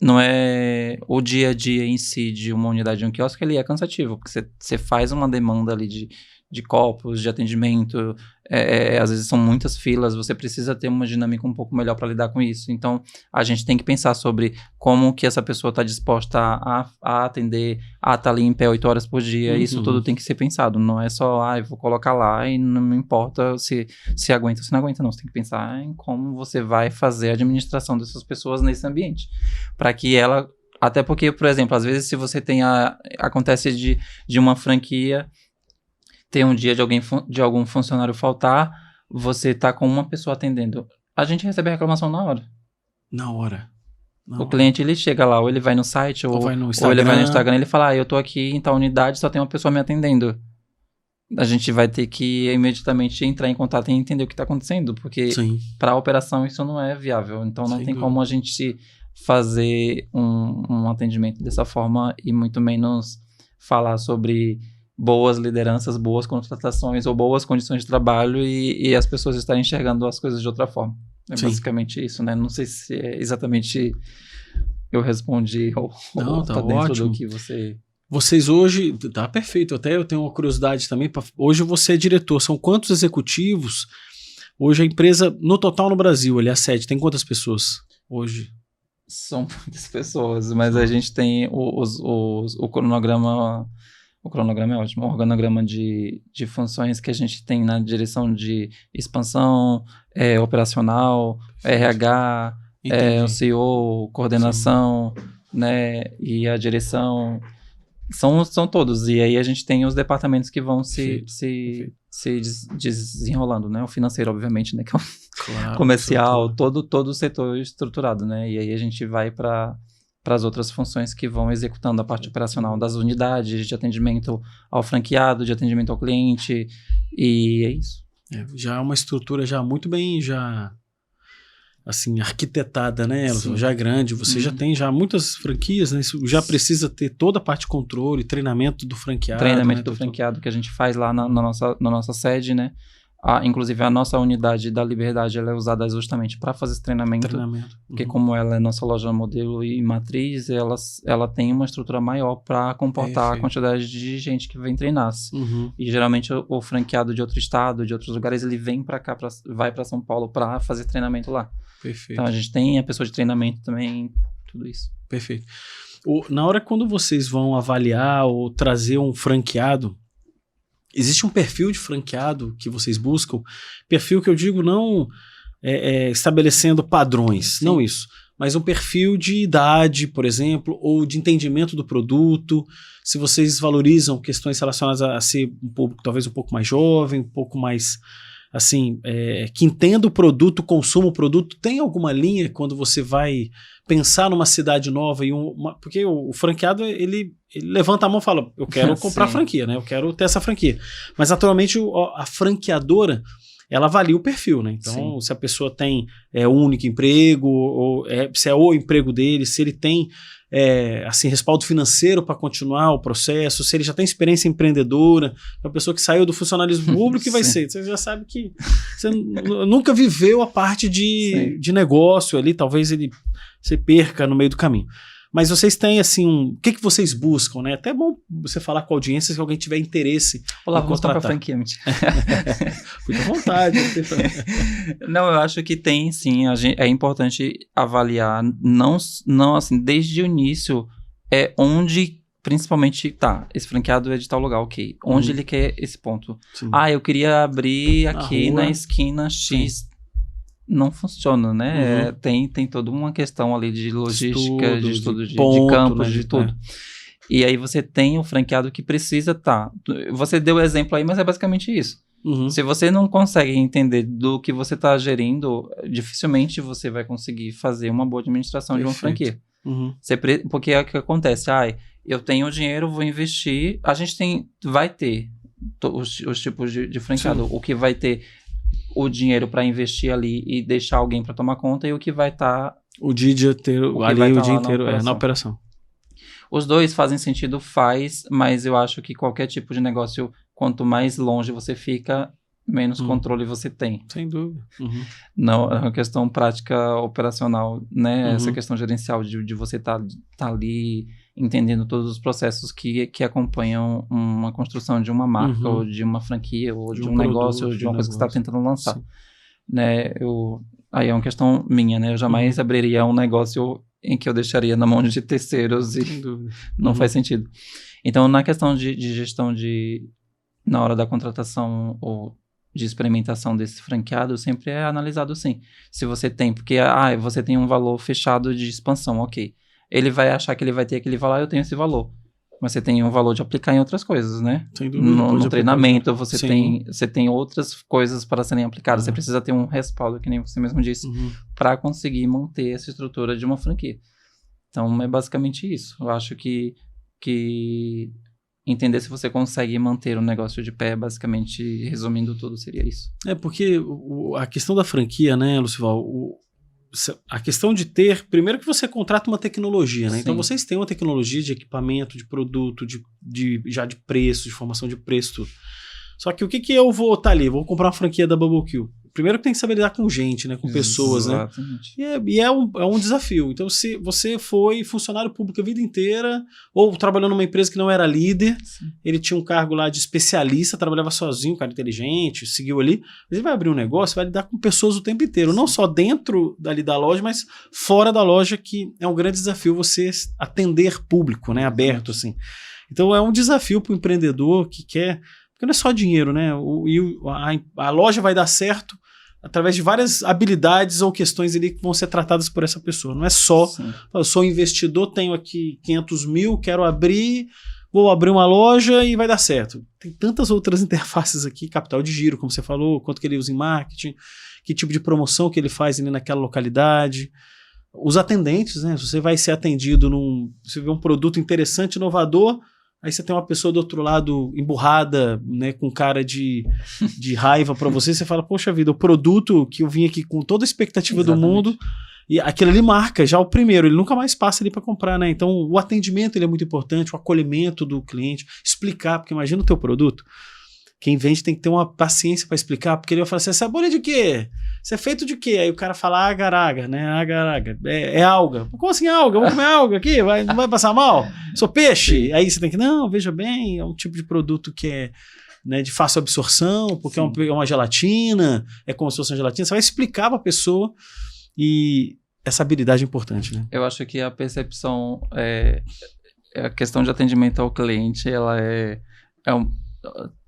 Não é o dia a dia em si de uma unidade de um quiosque, ele é cansativo, porque você faz uma demanda ali de copos, de atendimento, às vezes são muitas filas, você precisa ter uma dinâmica um pouco melhor para lidar com isso. Então, a gente tem que pensar sobre como que essa pessoa está disposta a atender, a estar ali em pé 8 horas por dia. Isso tudo tem que ser pensado, não é só, eu vou colocar lá e não me importa se aguenta ou se não aguenta, não. Você tem que pensar em como você vai fazer a administração dessas pessoas nesse ambiente, para que ela... Até porque, por exemplo, às vezes se você acontece de uma franquia... ter um dia de algum funcionário faltar, você tá com uma pessoa atendendo. A gente recebe a reclamação na hora. Na hora. O cliente, ele chega lá, ou ele vai no site, ou ele vai no Instagram, ele fala, eu tô aqui em tal unidade, só tem uma pessoa me atendendo. A gente vai ter que imediatamente entrar em contato e entender o que tá acontecendo, porque para a operação isso não é viável. Então não tem como a gente fazer um atendimento dessa forma e muito menos falar sobre... boas lideranças, boas contratações ou boas condições de trabalho e as pessoas estarem enxergando as coisas de outra forma. É basicamente isso, né? Não sei se é exatamente eu respondi ou tá dentro ótimo. do que você... Vocês hoje... Tá perfeito. Até eu tenho uma curiosidade também. Hoje você é diretor. São quantos executivos? Hoje a empresa, no total no Brasil, ali a sede, tem quantas pessoas hoje? São muitas pessoas, mas a gente tem o cronograma... O cronograma é ótimo, o organograma de funções que a gente tem na direção de expansão, operacional, RH, o CEO, coordenação, né, e a direção, são todos. E aí a gente tem os departamentos que vão se desenrolando, né, o financeiro, obviamente, né, que é o comercial, todo o setor estruturado, né, e aí a gente vai para as outras funções que vão executando a parte operacional das unidades, de atendimento ao franqueado, de atendimento ao cliente, e é isso. Já é uma estrutura já muito bem assim, arquitetada, né? Já é grande, você já tem muitas franquias, né? Isso já precisa ter toda a parte de controle, treinamento do franqueado. Treinamento do franqueado que a gente faz lá na nossa sede, né? Inclusive a nossa unidade da Liberdade, ela é usada justamente para fazer esse treinamento. Porque como ela é nossa loja modelo e matriz, ela tem uma estrutura maior para comportar a quantidade de gente que vem treinar-se. E geralmente o franqueado de outro estado, de outros lugares, ele vem para cá, vai para São Paulo para fazer treinamento lá. Perfeito. Então a gente tem a pessoa de treinamento também, tudo isso. Perfeito. Na hora quando vocês vão avaliar ou trazer um franqueado, existe um perfil de franqueado que vocês buscam, perfil que eu digo não estabelecendo padrões, não isso, mas um perfil de idade, por exemplo, ou de entendimento do produto, se vocês valorizam questões relacionadas a ser um público talvez um pouco mais jovem, um pouco mais, assim, que entenda o produto, consuma o produto, tem alguma linha quando você vai pensar numa cidade nova, porque o franqueado, ele levanta a mão e fala, eu quero comprar franquia, né? Eu quero ter essa franquia. Mas, naturalmente, a franqueadora, ela avalia o perfil, né? Então, se a pessoa tem um único emprego, ou se é o emprego dele, se ele tem assim, respaldo financeiro para continuar o processo, se ele já tem experiência empreendedora, uma pessoa que saiu do funcionalismo público, que vai ser. Você já sabe que você nunca viveu a parte de negócio ali, talvez você perca no meio do caminho. Mas vocês têm, assim, o que vocês buscam, né? Até é bom você falar com a audiência se alguém tiver interesse Olá, em vamos contratar. comprar franquia, mentira. Fica à vontade. Não, eu acho que tem, sim. É importante avaliar, não assim, desde o início, onde, principalmente, esse franqueado é de tal lugar, ok. Onde ele quer esse ponto? Sim. Eu queria abrir aqui na esquina X. Sim. Não funciona, né? Tem toda uma questão ali de logística, de estudo de ponto, campos, né? de tudo. E aí você tem o franqueado que precisa Você deu o exemplo aí, mas é basicamente isso. Se você não consegue entender do que você está gerindo, dificilmente você vai conseguir fazer uma boa administração de uma franquia. Porque é o que acontece. Eu tenho dinheiro, vou investir. A gente vai ter os tipos de franqueado. O que vai ter o dinheiro para investir ali e deixar alguém para tomar conta, e o que vai estar o dia inteiro na operação. Os dois fazem sentido, mas eu acho que qualquer tipo de negócio, quanto mais longe você fica, menos controle você tem. Sem dúvida. Não, é uma questão prática operacional, né? Essa questão gerencial de você tá ali entendendo todos os processos que acompanham uma construção de uma marca, ou de uma franquia, ou de um negócio, ou de uma coisa que você está tentando lançar. Né? Aí é uma questão minha, né? Eu jamais abriria um negócio em que eu deixaria na mão de terceiros e não faz sentido. Então, na questão de gestão na hora da contratação ou de experimentação desse franqueado, sempre é analisado sim. Se você tem, porque você tem um valor fechado de expansão, ok. Ele vai achar que ele vai ter aquele valor, eu tenho esse valor. Mas você tem um valor de aplicar em outras coisas, né? Sem dúvida. No treinamento, você tem outras coisas para serem aplicadas. Você precisa ter um respaldo, que nem você mesmo disse, para conseguir manter essa estrutura de uma franquia. Então, é basicamente isso. Eu acho que entender se você consegue manter o negócio de pé, basicamente, resumindo tudo, seria isso. Porque a questão da franquia, né, Lucival, a questão de ter, primeiro que você contrata uma tecnologia, né? Então vocês têm uma tecnologia de equipamento, de produto, já de preço, de formação de preço, tudo. Só que o que eu vou estar ali? Vou comprar uma franquia da Bubble Kill. Primeiro que tem que saber lidar com gente, né? Com pessoas, exatamente, né? E é um desafio. Então, se você foi funcionário público a vida inteira, ou trabalhou numa empresa que não era líder, ele tinha um cargo lá de especialista, trabalhava sozinho, cara inteligente, seguiu ali, mas ele vai abrir um negócio, vai lidar com pessoas o tempo inteiro, não só dentro dali da loja, mas fora da loja, que é um grande desafio você atender público, né? Aberto, assim. Então, é um desafio para o empreendedor que quer... Porque não é só dinheiro, né? A loja vai dar certo através de várias habilidades ou questões ali que vão ser tratadas por essa pessoa. Não é só, eu sou investidor, tenho aqui 500 mil, quero vou abrir uma loja e vai dar certo. Tem tantas outras interfaces aqui, capital de giro, como você falou, quanto que ele usa em marketing, que tipo de promoção que ele faz ali naquela localidade. Os atendentes, né? Se você vai ser atendido você vê um produto interessante, inovador, aí você tem uma pessoa do outro lado emburrada, né, com cara de raiva para você, você fala, poxa vida, o produto que eu vim aqui com toda a expectativa do mundo, e aquilo ali marca já o primeiro, ele nunca mais passa ali para comprar, né? Então o atendimento ele é muito importante, o acolhimento do cliente, explicar, porque imagina o teu produto, quem vende tem que ter uma paciência para explicar, porque ele vai falar assim, essa bolha de quê? Isso é feito de quê? Aí o cara fala agar-agar, né? Agar-agar. É alga. Como assim alga? Vamos comer alga aqui? Não vai passar mal? Sou peixe? Aí você tem que, não, veja bem, é um tipo de produto que é, né, de fácil absorção, porque é uma gelatina, é como se fosse uma gelatina. Você vai explicar para a pessoa e essa habilidade é importante, né? Eu acho que a percepção, a questão de atendimento ao cliente, ela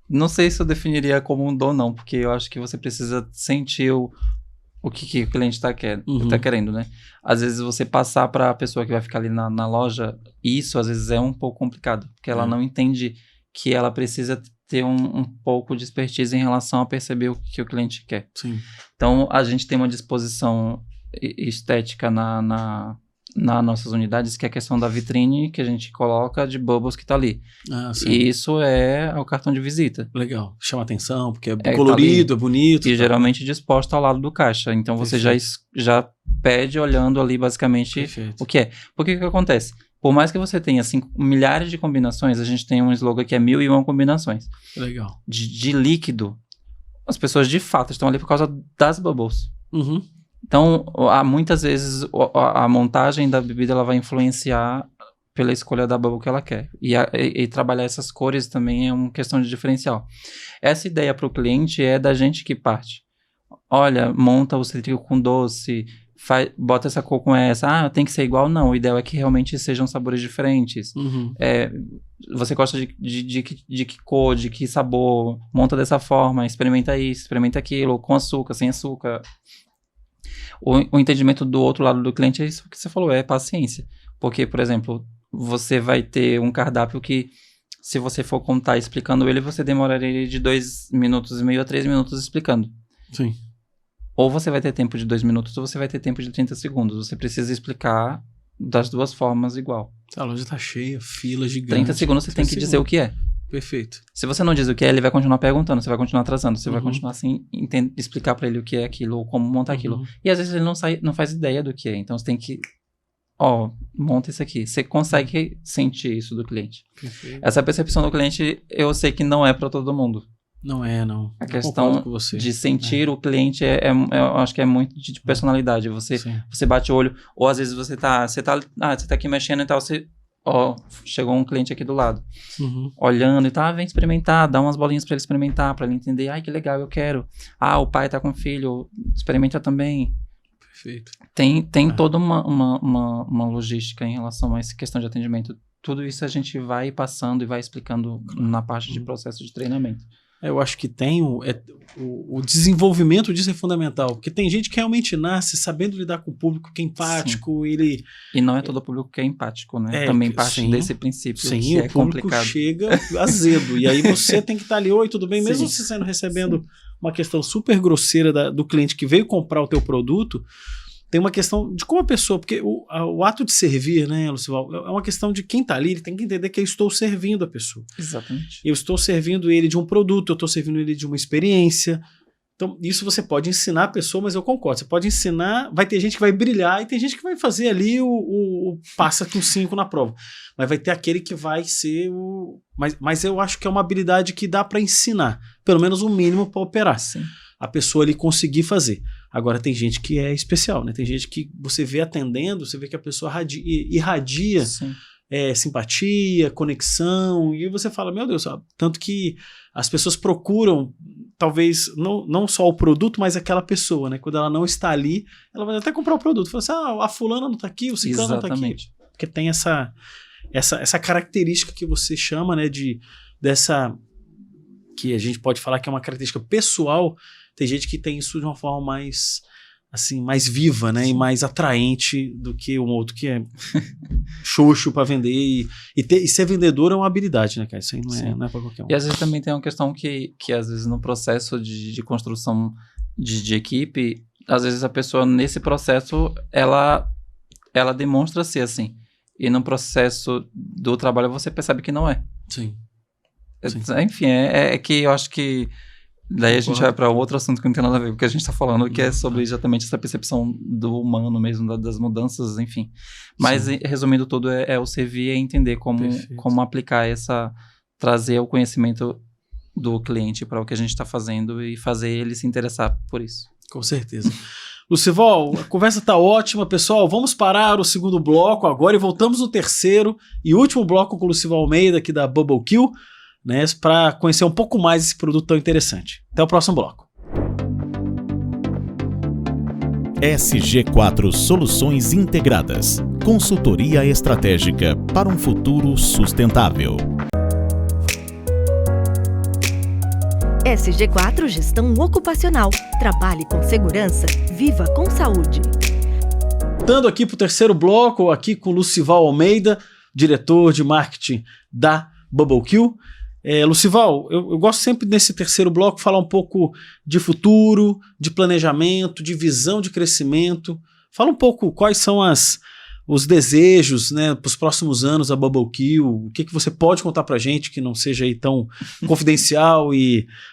Não sei se eu definiria como um dom, não, porque eu acho que você precisa sentir o que o cliente tá querendo, né? Às vezes você passar para a pessoa que vai ficar ali na loja, isso às vezes é um pouco complicado, porque ela não entende que ela precisa ter um pouco de expertise em relação a perceber o que o cliente quer. Sim. Então, a gente tem uma disposição estética nas nossas unidades, que é a questão da vitrine que a gente coloca de bubbles que tá ali. Sim. E isso é o cartão de visita. Legal. Chama atenção, porque é colorido, é bonito. E geralmente disposto ao lado do caixa. Então, você já pede olhando ali, basicamente, o que é. Porque o que acontece? Por mais que você tenha milhares de combinações, a gente tem um slogan que é 1001 combinações. Legal. De líquido, as pessoas de fato estão ali por causa das bubbles. Uhum. Então, muitas vezes a montagem da bebida ela vai influenciar pela escolha da bubble que ela quer. E trabalhar essas cores também é uma questão de diferencial. Essa ideia para o cliente é da gente que parte. Olha, monta o cítrico com doce, bota essa cor com essa. Tem que ser igual? Não, o ideal é que realmente sejam sabores diferentes. Uhum. Você gosta de que cor, de que sabor, monta dessa forma, experimenta isso, experimenta aquilo, com açúcar, sem açúcar. O entendimento do outro lado do cliente é isso que você falou, é paciência. Porque, por exemplo, você vai ter um cardápio que, se você for contar explicando ele, você demoraria de 2,5 minutos a 3 minutos explicando. Sim. Ou você vai ter tempo de 2 minutos, ou você vai ter tempo de 30 segundos. Você precisa explicar das duas formas igual. A loja tá cheia, fila gigante. 30 segundos você tem que dizer o que é. Perfeito. Se você não diz o que é, ele vai continuar perguntando, você vai continuar atrasando, você vai continuar assim, explicar pra ele o que é aquilo, ou como montar aquilo. E às vezes ele não faz ideia do que é, então você tem que, monta isso aqui. Você consegue sentir isso do cliente. Perfeito. Essa percepção do cliente, eu sei que não é pra todo mundo. Não é, não. A questão de sentir o cliente, eu acho que é muito de personalidade. Você bate o olho, ou às vezes você tá aqui mexendo e tal, chegou um cliente aqui do lado, olhando e vem experimentar, dá umas bolinhas pra ele experimentar, pra ele entender, que legal, eu quero. O pai tá com o filho, experimenta também. Perfeito. Tem toda uma logística em relação a essa questão de atendimento. Tudo isso a gente vai passando e vai explicando na parte de processo de treinamento. Eu acho que o desenvolvimento disso é fundamental, porque tem gente que realmente nasce sabendo lidar com o público, que é empático, E não é todo público que é empático, né? Também parte desse princípio, que o público chega azedo, e aí você tem que estar ali, oi, tudo bem? Mesmo você recebendo uma questão super grosseira do cliente que veio comprar o teu produto, tem uma questão de como a pessoa, porque o ato de servir, né, Lucival, é uma questão de quem está ali, ele tem que entender que eu estou servindo a pessoa. Exatamente. Eu estou servindo ele de um produto, eu estou servindo ele de uma experiência. Então, isso você pode ensinar a pessoa, mas eu concordo, você pode ensinar, vai ter gente que vai brilhar e tem gente que vai fazer ali o passa com 5 na prova. Mas vai ter aquele que vai ser Mas eu acho que é uma habilidade que dá para ensinar, pelo menos o mínimo para operar. Sim. A pessoa ali conseguir fazer. Agora tem gente que é especial, né? Tem gente que você vê atendendo, você vê que a pessoa irradia simpatia, conexão, e você fala, meu Deus, tanto que as pessoas procuram, talvez, não só o produto, mas aquela pessoa, né? Quando ela não está ali, ela vai até comprar o produto. Fala assim, a fulana não está aqui, o ciclano não está aqui. Porque tem essa característica que você chama, né, dessa... que a gente pode falar que é uma característica pessoal. Tem gente que tem isso de uma forma mais, assim, mais viva, né? E mais atraente do que um outro que é xoxo para vender. E ser vendedor é uma habilidade, né, cara? Isso aí não é para qualquer um. E às vezes também tem uma questão que às vezes no processo de construção de equipe, às vezes a pessoa nesse processo, ela demonstra ser assim. E no processo do trabalho você percebe que não é. Sim. Enfim, é que eu acho que daí a gente vai para outro assunto que não tem nada a ver com o que a gente está falando, que é sobre exatamente essa percepção do humano mesmo, das mudanças, enfim. Mas, resumindo tudo, é o servir e entender como aplicar trazer o conhecimento do cliente para o que a gente está fazendo e fazer ele se interessar por isso. Com certeza. Lucival, a conversa tá ótima, pessoal. Vamos parar o segundo bloco agora e voltamos no terceiro e último bloco com o Lucival Almeida aqui da Bubble Kill, né, para conhecer um pouco mais esse produto tão interessante. Até o próximo bloco. SG4 Soluções Integradas. Consultoria estratégica para um futuro sustentável. SG4 Gestão Ocupacional. Trabalhe com segurança, viva com saúde. Voltando aqui para o terceiro bloco, aqui com Lucival Almeida, diretor de marketing da Bubblekill. Lucival, eu gosto sempre nesse terceiro bloco falar um pouco de futuro, de planejamento, de visão de crescimento. Fala um pouco quais são os desejos, né, para os próximos anos da Bubblekill, o que você pode contar para a gente que não seja aí tão confidencial,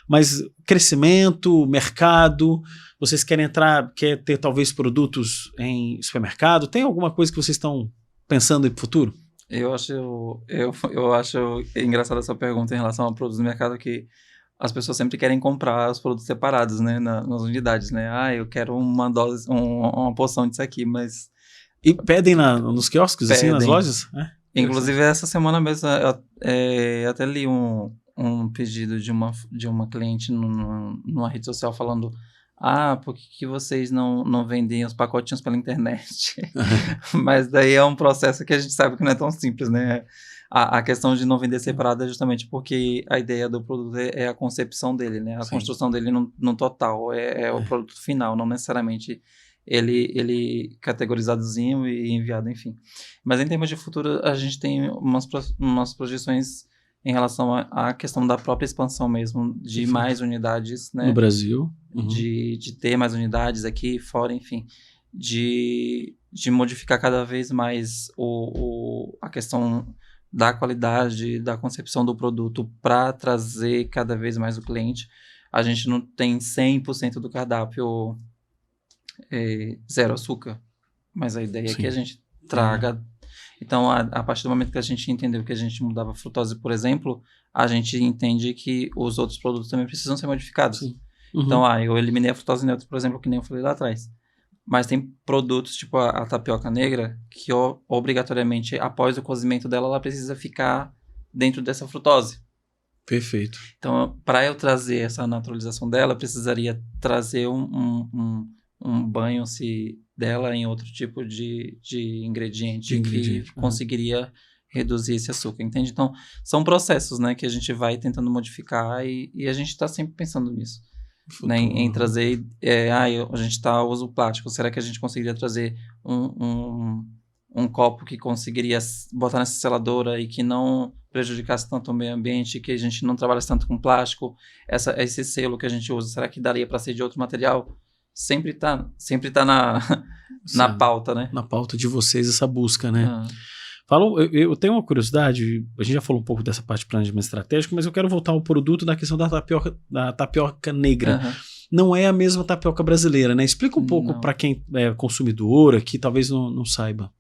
mas crescimento, mercado, vocês querem quer ter talvez produtos em supermercado, tem alguma coisa que vocês estão pensando para o futuro? Eu acho engraçada essa pergunta em relação a produtos no mercado, que as pessoas sempre querem comprar os produtos separados, né, nas unidades, né? Eu quero uma dose, uma porção disso aqui, mas... E pedem nos quiosques, assim, nas lojas? Inclusive, essa semana mesmo, eu até li um pedido de uma cliente numa rede social falando: por que vocês não vendem os pacotinhos pela internet? Mas daí é um processo que a gente sabe que não é tão simples, né? A questão de não vender separado é justamente porque a ideia do produto é a concepção dele, né? A construção dele no total, é o produto final, não necessariamente ele categorizadozinho e enviado, enfim. Mas em termos de futuro, a gente tem umas projeções em relação à questão da própria expansão mesmo, de mais unidades, né? No Brasil. De ter mais unidades aqui, fora, enfim. De modificar cada vez mais a questão da qualidade, da concepção do produto para trazer cada vez mais o cliente. A gente não tem 100% do cardápio zero açúcar, mas a ideia é que a gente traga. Então, a partir do momento que a gente entendeu que a gente mudava a frutose, por exemplo, a gente entende que os outros produtos também precisam ser modificados. Então, eu eliminei a frutose neutra, por exemplo, que nem eu falei lá atrás. Mas tem produtos, tipo a tapioca negra, que obrigatoriamente, após o cozimento dela, ela precisa ficar dentro dessa frutose. Perfeito. Então, para eu trazer essa naturalização dela, eu precisaria trazer um banho dela em outro tipo de ingrediente que conseguiria reduzir esse açúcar, entende? Então, são processos, né, que a gente vai tentando modificar e a gente está sempre pensando nisso. Né, em trazer, a gente usa o plástico, será que a gente conseguiria trazer um copo que conseguiria botar nessa seladora e que não prejudicasse tanto o meio ambiente, que a gente não trabalhasse tanto com plástico, esse selo que a gente usa, será que daria para ser de outro material? Sempre tá na pauta, né? Na pauta de vocês essa busca, né? Eu tenho uma curiosidade, a gente já falou um pouco dessa parte de planejamento estratégico, mas eu quero voltar ao produto da questão da tapioca negra. Não é a mesma tapioca brasileira, né? Explica um pouco para quem é consumidor aqui, talvez não saiba.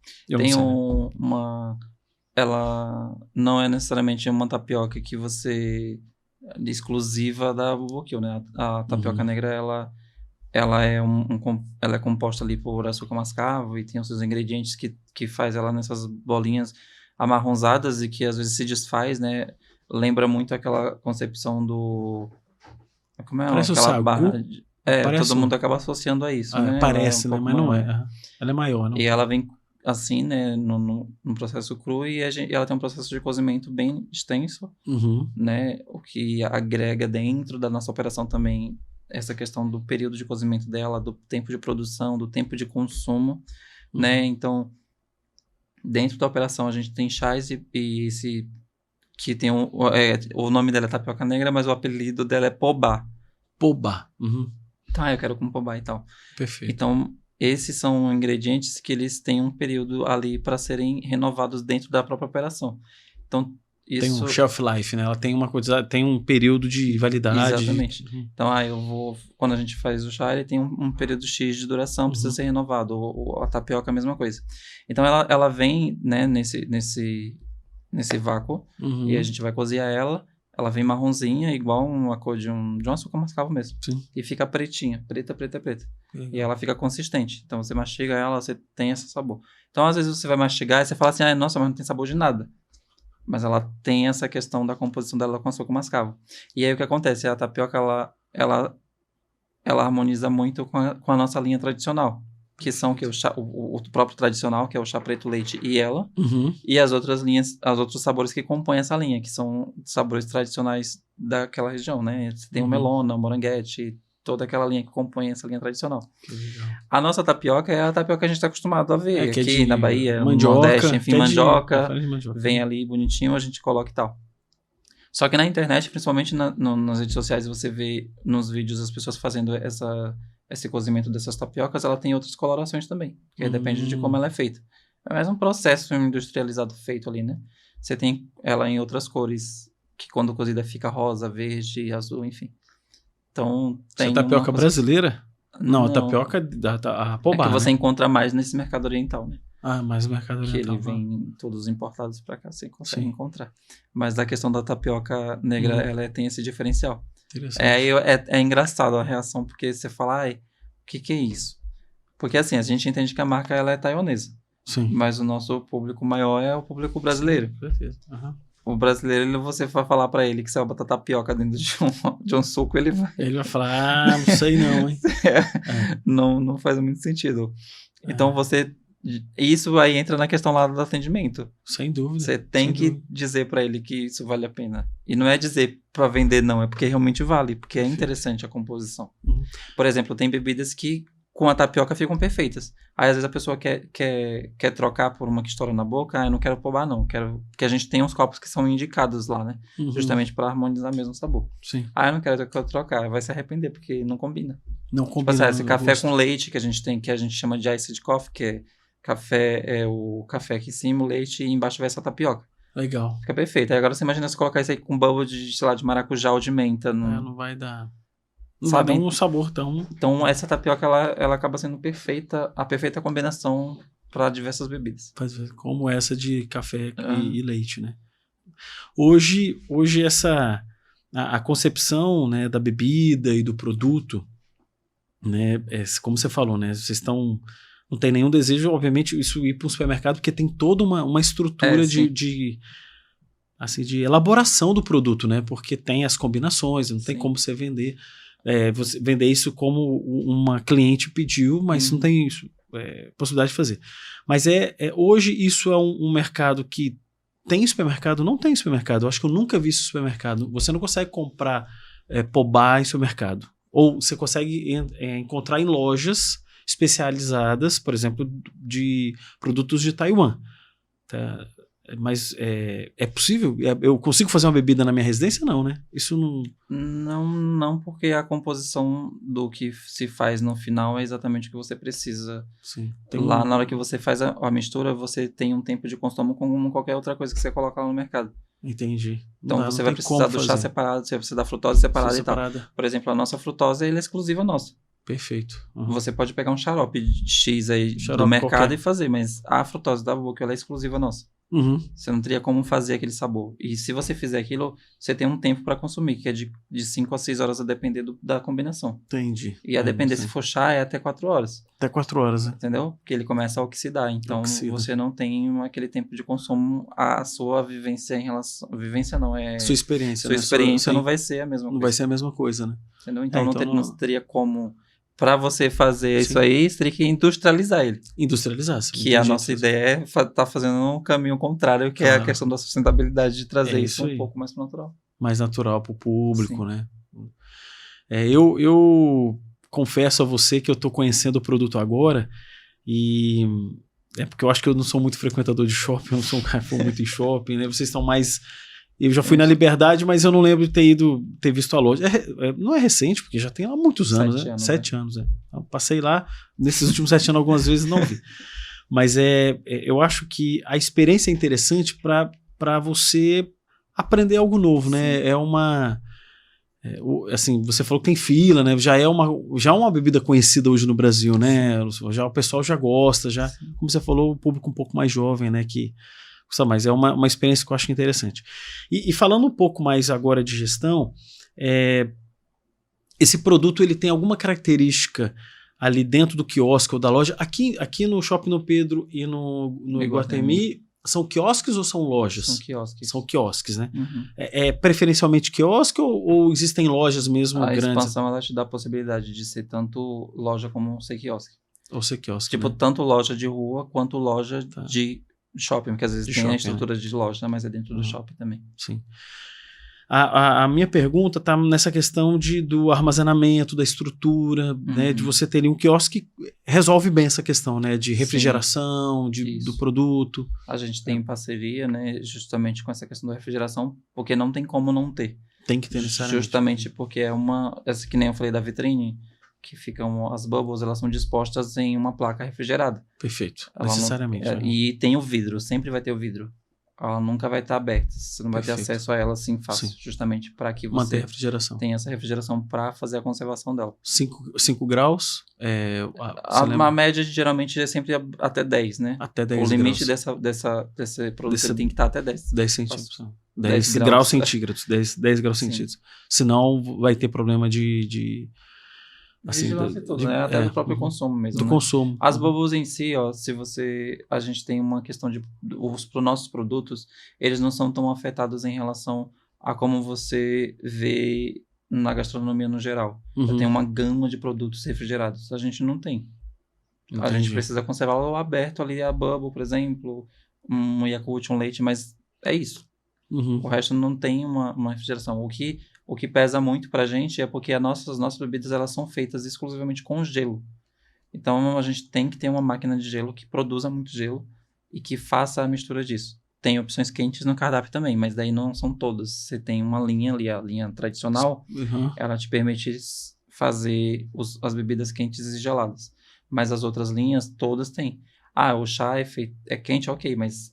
Ela não é necessariamente uma tapioca que você... exclusiva da Bubblekill, né? A tapioca negra, ela é composta ali por açúcar mascavo e tem os seus ingredientes que faz ela nessas bolinhas amarronzadas e que às vezes se desfaz, né? Lembra muito aquela concepção do... Como é? Parece aquela barra... todo mundo acaba associando a isso, né? Parece, né? Mas não é. Ela é maior, não? E ela vem assim, né? No processo cru e ela tem um processo de cozimento bem extenso, né? O que agrega dentro da nossa operação também essa questão do período de cozimento dela, do tempo de produção, do tempo de consumo, né? Então, dentro da operação a gente tem chás que tem o nome dela é tapioca negra, mas o apelido dela é Pobá. Pobá. Eu quero com Pobá e tal. Perfeito. Então, esses são ingredientes que eles têm um período ali para serem renovados dentro da própria operação. Então, tem um shelf life, né? Ela tem tem um período de validade. Exatamente. Então, quando a gente faz o chá, ele tem um período X de duração, precisa ser renovado. A tapioca é a mesma coisa. Então, ela vem, né, nesse vácuo, e a gente vai cozinhar ela. Ela vem marronzinha, igual uma cor de um açúcar mascavo mesmo. Sim. E fica pretinha, preta. E ela fica consistente. Então, você mastiga ela, você tem esse sabor. Então, às vezes, você vai mastigar e você fala assim, nossa, mas não tem sabor de nada. Mas ela tem essa questão da composição dela com açúcar mascavo. E aí o que acontece? A tapioca, ela harmoniza muito com a nossa linha tradicional. Que são o próprio tradicional, que é o chá preto, leite e ela. E as outras linhas, os outros sabores que compõem essa linha, que são sabores tradicionais daquela região, né? Você tem o Uhum. melona, o moranguete, toda aquela linha que compõe essa linha tradicional. Que legal. A nossa tapioca é a tapioca que a gente está acostumado a ver Que é aqui de na Bahia, mandioca, no Nordeste, enfim, que é de mandioca, farinha de mandioca. vem ali bonitinho, a gente coloca e tal. Só que na internet, principalmente nas redes sociais, você vê nos vídeos as pessoas fazendo esse cozimento dessas tapiocas, ela tem outras colorações também, porque depende de como ela é feita. É mais um processo industrializado feito ali, né? Você tem ela em outras cores, que quando cozida fica rosa, verde, azul, enfim. Então, tem Essa tapioca uma coisa- brasileira? Não, a Não. tapioca a É Pobar, que você né? encontra mais nesse mercado oriental, né? Ah, mas o mercado Que oriental. ele vem todos importados para cá, você consegue Sim. encontrar. Mas a questão da tapioca negra, ela tem esse diferencial. Interessante. É engraçado a reação, porque você fala, ai, o que é isso? Porque assim, a gente entende que a marca ela é taiwanesa, Sim. mas o nosso público maior é o público brasileiro. Com certeza. Aham. O brasileiro, você vai falar para ele que você vai botar tapioca dentro de um suco, ele vai. Ele vai falar, não sei não, hein? Não faz muito sentido. Então isso aí entra na questão lá do atendimento. Sem dúvida. Você tem sem que dúvida. dizer pra ele que isso vale a pena. E não é dizer pra vender, não. É porque realmente vale. Porque é interessante a composição. Uhum. Por exemplo, tem bebidas que com a tapioca ficam perfeitas. Aí, às vezes, a pessoa quer trocar por uma que estoura na boca. Ah, eu não quero Pobar, não. Quero que a gente tenha uns copos que são indicados lá, né? Uhum. Justamente pra harmonizar mesmo o sabor. Sim. Ah, eu não quero trocar. Vai se arrepender, porque não combina. Não Tipo combina. assim, esse no café gosto. com leite que a gente tem, que a gente chama de iced coffee, que é o café aqui em cima, o leite, e embaixo vai essa tapioca. Legal. Fica perfeito. Aí agora você imagina se colocar isso aí com bubble de, sei lá, de maracujá ou de menta. Não vai dar. Não Sabe? vai dar um sabor tão. Então essa tapioca, ela acaba sendo a perfeita combinação para diversas bebidas. Como essa de café e leite, né? Hoje a concepção, né, da bebida e do produto, né, como você falou, né, vocês não tem nenhum desejo, obviamente, isso ir para um supermercado, porque tem toda uma estrutura de elaboração do produto, né, porque tem as combinações, não tem como você vender você vender isso como uma cliente pediu, mas não tem isso, possibilidade de fazer. Mas hoje isso é um mercado que tem supermercado? Não tem supermercado. Eu acho que eu nunca vi isso em supermercado. Você não consegue comprar Pobar em supermercado. Ou você consegue encontrar em lojas especializadas, por exemplo, de produtos de Taiwan. Tá? Mas é possível? Eu consigo fazer uma bebida na minha residência? Não, né? Isso não... Não, porque a composição do que se faz no final é exatamente o que você precisa. Sim. Lá, na hora que você faz a mistura, você tem um tempo de consumo como qualquer outra coisa que você coloca lá no mercado. Entendi. Então você vai precisar do chá separado, você vai precisar da frutose separada e tal. Por exemplo, a nossa frutose ela é exclusiva nossa. Perfeito. Uhum. Você pode pegar um xarope X aí do mercado qualquer. E fazer, mas a frutose da boca ela é exclusiva nossa. Uhum. Você não teria como fazer aquele sabor. E se você fizer aquilo, você tem um tempo para consumir, que é de 5 a 6 horas a depender da combinação. Entendi. E a depender se for chá, é até 4 horas. Até 4 horas, né? Entendeu? Porque ele começa a oxidar. Então, você não tem aquele tempo de consumo. A sua vivência em relação... Vivência não, Sua experiência. Sua experiência não vai ser a mesma coisa. Não vai ser a mesma coisa, né? Entendeu? Então, não teria como... Para você fazer isso aí, você teria que industrializar ele. Industrializar. Que a nossa ideia é tá fazendo um caminho contrário, que é a questão da sustentabilidade, de trazer isso um pouco mais natural. Mais natural para o público, né? Eu confesso a você que eu estou conhecendo o produto agora e é porque eu acho que eu não sou muito frequentador de shopping, eu não sou um cara que for muito em shopping, né? Vocês estão mais... Eu já fui na Liberdade, mas eu não lembro de ter visto a loja. Não é recente, porque já tem há muitos anos, né? 7 anos, né? Eu passei lá, nesses últimos 7 anos, algumas vezes não vi. Mas eu acho que a experiência é interessante para você aprender algo novo, né? Assim, você falou que tem fila, né? Já é uma bebida conhecida hoje no Brasil, né? Já o pessoal já gosta, como você falou, o público um pouco mais jovem, né? Mas é uma experiência que eu acho interessante. E falando um pouco mais agora de gestão, esse produto ele tem alguma característica ali dentro do quiosque ou da loja? Aqui no Shopping Dom Pedro e no Iguatemi, são quiosques ou são lojas? São quiosques. São quiosques, né? Uhum. Preferencialmente quiosque ou existem lojas mesmo grandes? A expansão ela te dá a possibilidade de ser tanto loja como ser quiosque. Ou ser quiosque, tipo, né? Tanto loja de rua quanto loja de shopping, porque às vezes tem a estrutura de loja, né? Mas é dentro do shopping também. Sim. A minha pergunta está nessa questão do armazenamento, da estrutura, né, de você ter um quiosque que resolve bem essa questão, né, de refrigeração, do produto. A gente tem parceria, né, justamente com essa questão da refrigeração, porque não tem como não ter. Tem que ter necessariamente. Justamente porque essa que nem eu falei da vitrine, que ficam as bubbles, elas são dispostas em uma placa refrigerada. Perfeito, Ela necessariamente. E tem o vidro, sempre vai ter o vidro. Ela nunca vai estar aberta, você não vai ter acesso a ela assim fácil, justamente para que você manter a refrigeração. tenha essa refrigeração para fazer a conservação dela. 5 graus? A média geralmente é sempre até 10, né? Até 10 graus. O limite desse produto ele tem que estar até 10. 10 centímetros. 10 graus centígrados. 10 graus centígrados. Senão vai ter problema de assim, né? Até do próprio consumo mesmo. Do consumo. As bubbles em si, ó, a gente tem uma questão os nossos produtos, eles não são tão afetados em relação a como você vê na gastronomia no geral. Tem uma gama de produtos refrigerados. A gente não tem. Entendi. A gente precisa conservá-lo aberto ali, a bubble, por exemplo, um Yakult, um leite, mas é isso. O resto não tem uma refrigeração. O que pesa muito pra gente é porque as nossas bebidas elas são feitas exclusivamente com gelo. Então a gente tem que ter uma máquina de gelo que produza muito gelo e que faça a mistura disso. Tem opções quentes no cardápio também, mas daí não são todas. Você tem uma linha ali, a linha tradicional, ela te permite fazer as bebidas quentes e geladas. Mas as outras linhas, todas têm. O chá é quente, ok, mas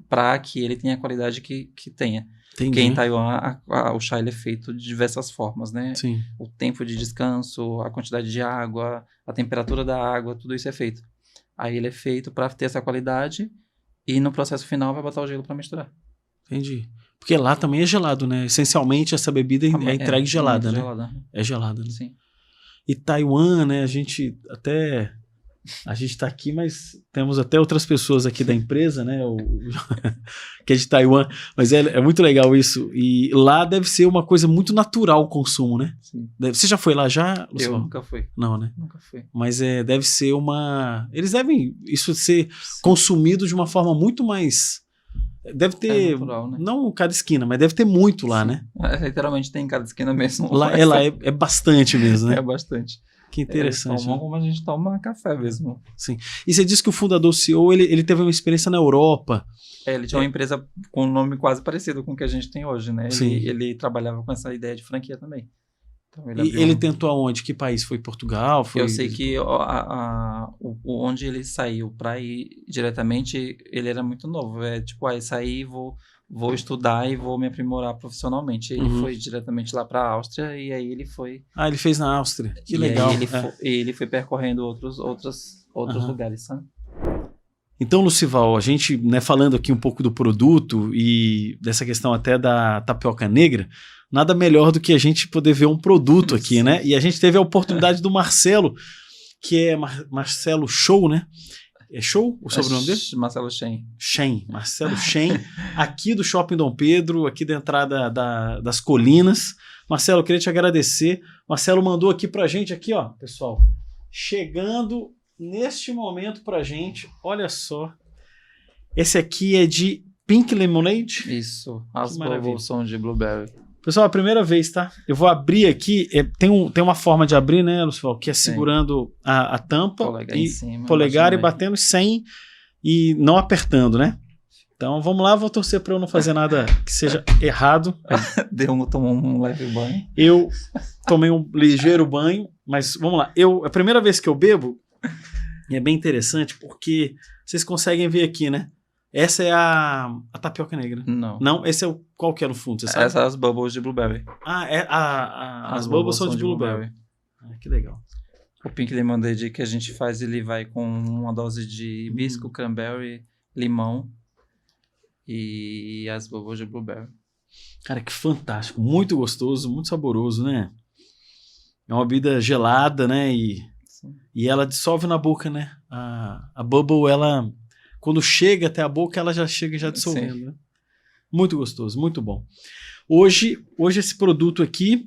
para que ele tenha a qualidade que tenha. Entendi. Porque em Taiwan o chá ele é feito de diversas formas, né? Sim. O tempo de descanso, a quantidade de água, a temperatura da água, tudo isso é feito. Aí ele é feito para ter essa qualidade e no processo final vai botar o gelo para misturar. Entendi. Porque lá também é gelado, né? Essencialmente essa bebida é entregue gelada, né? Gelada. É gelada, né? Sim. E Taiwan, né? A gente tá aqui, mas temos até outras pessoas aqui da empresa, né? Que é de Taiwan. Mas é muito legal isso. E lá deve ser uma coisa muito natural o consumo, né? Sim. Você já foi lá já, Luciano? Eu nunca fui. Não, né? Nunca fui. Mas deve ser eles devem isso ser consumido de uma forma muito mais... Deve ter, natural, né? não cada esquina, mas deve ter muito lá, né? Literalmente tem em cada esquina mesmo. Lá é bastante mesmo, né? É bastante. Que interessante. Eles tomam como a gente toma café mesmo. Sim. E você disse que o fundador, o CEO, ele teve uma experiência na Europa. Ele tinha uma empresa com um nome quase parecido com o que a gente tem hoje, né? Sim. Ele trabalhava com essa ideia de franquia também. Então, ele tentou aonde? Que país? Foi Portugal? Eu sei que onde ele saiu para ir diretamente, ele era muito novo. Sair, vou estudar e vou me aprimorar profissionalmente. Ele foi diretamente lá para a Áustria e aí ele foi... ele fez na Áustria. Que legal. Ele foi percorrendo outros lugares, sabe? Então, Lucival, a gente, né, falando aqui um pouco do produto e dessa questão até da tapioca negra, nada melhor do que a gente poder ver um produto aqui, né? E a gente teve a oportunidade do Marcelo, que é Marcelo Show, né? É Show o sobrenome dele? Marcelo Shen. Marcelo Shen, aqui do Shopping Dom Pedro, aqui da entrada das Colinas. Marcelo, eu queria te agradecer. Marcelo mandou aqui pra gente, aqui, ó, pessoal, chegando neste momento pra gente, olha só. Esse aqui é de Pink Lemonade. Isso, as bubbles são de blueberry. Pessoal, a primeira vez, tá? Eu vou abrir aqui, tem uma forma de abrir, né, Lucival? Que é segurando a tampa, polegar e batendo sem e não apertando, né? Então vamos lá, vou torcer para eu não fazer nada que seja errado. Tomou um leve banho. Eu tomei um ligeiro banho, mas vamos lá. É a primeira vez que eu bebo, e é bem interessante porque vocês conseguem ver aqui, né? Essa é a tapioca negra. Não, esse é qual que é no fundo, você sabe? Essas são as bubbles de blueberry. As bubbles são de blueberry. Que legal. O Pink Lemonade que a gente faz, ele vai com uma dose de hibisco, cranberry, limão e as bubbles de blueberry. Cara, que fantástico. Muito gostoso, muito saboroso, né? É uma bebida gelada, né? E ela dissolve na boca, né? A bubble, ela... Quando chega até a boca, ela já chega já dissolvendo. Né? Muito gostoso, muito bom. Hoje esse produto aqui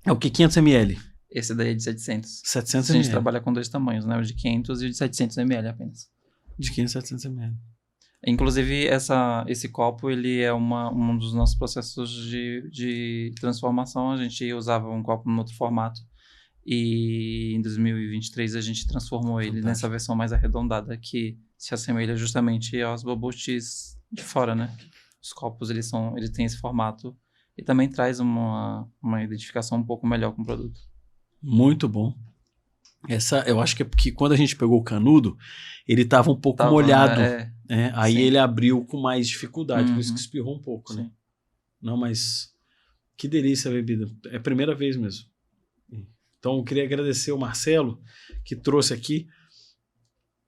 é o que? 500 ml? Esse daí é de 700. 700 ml. A gente ml. trabalha com dois tamanhos, né? O de 500 e o de 700 ml apenas. De 500 e 700 ml. Inclusive, esse copo, ele é um dos nossos processos de transformação. A gente usava um copo em outro formato. E em 2023 a gente transformou ele nessa versão mais arredondada, que se assemelha justamente aos bubble teas de fora, né? Os copos, eles têm esse formato e também traz uma identificação um pouco melhor com o produto. Muito bom. Eu acho que é porque quando a gente pegou o canudo, ele estava um pouco molhado. Aí sim. Ele abriu com mais dificuldade, por isso que espirrou um pouco, né? Não, mas que delícia a bebida. É a primeira vez mesmo. Então, eu queria agradecer o Marcelo, que trouxe aqui,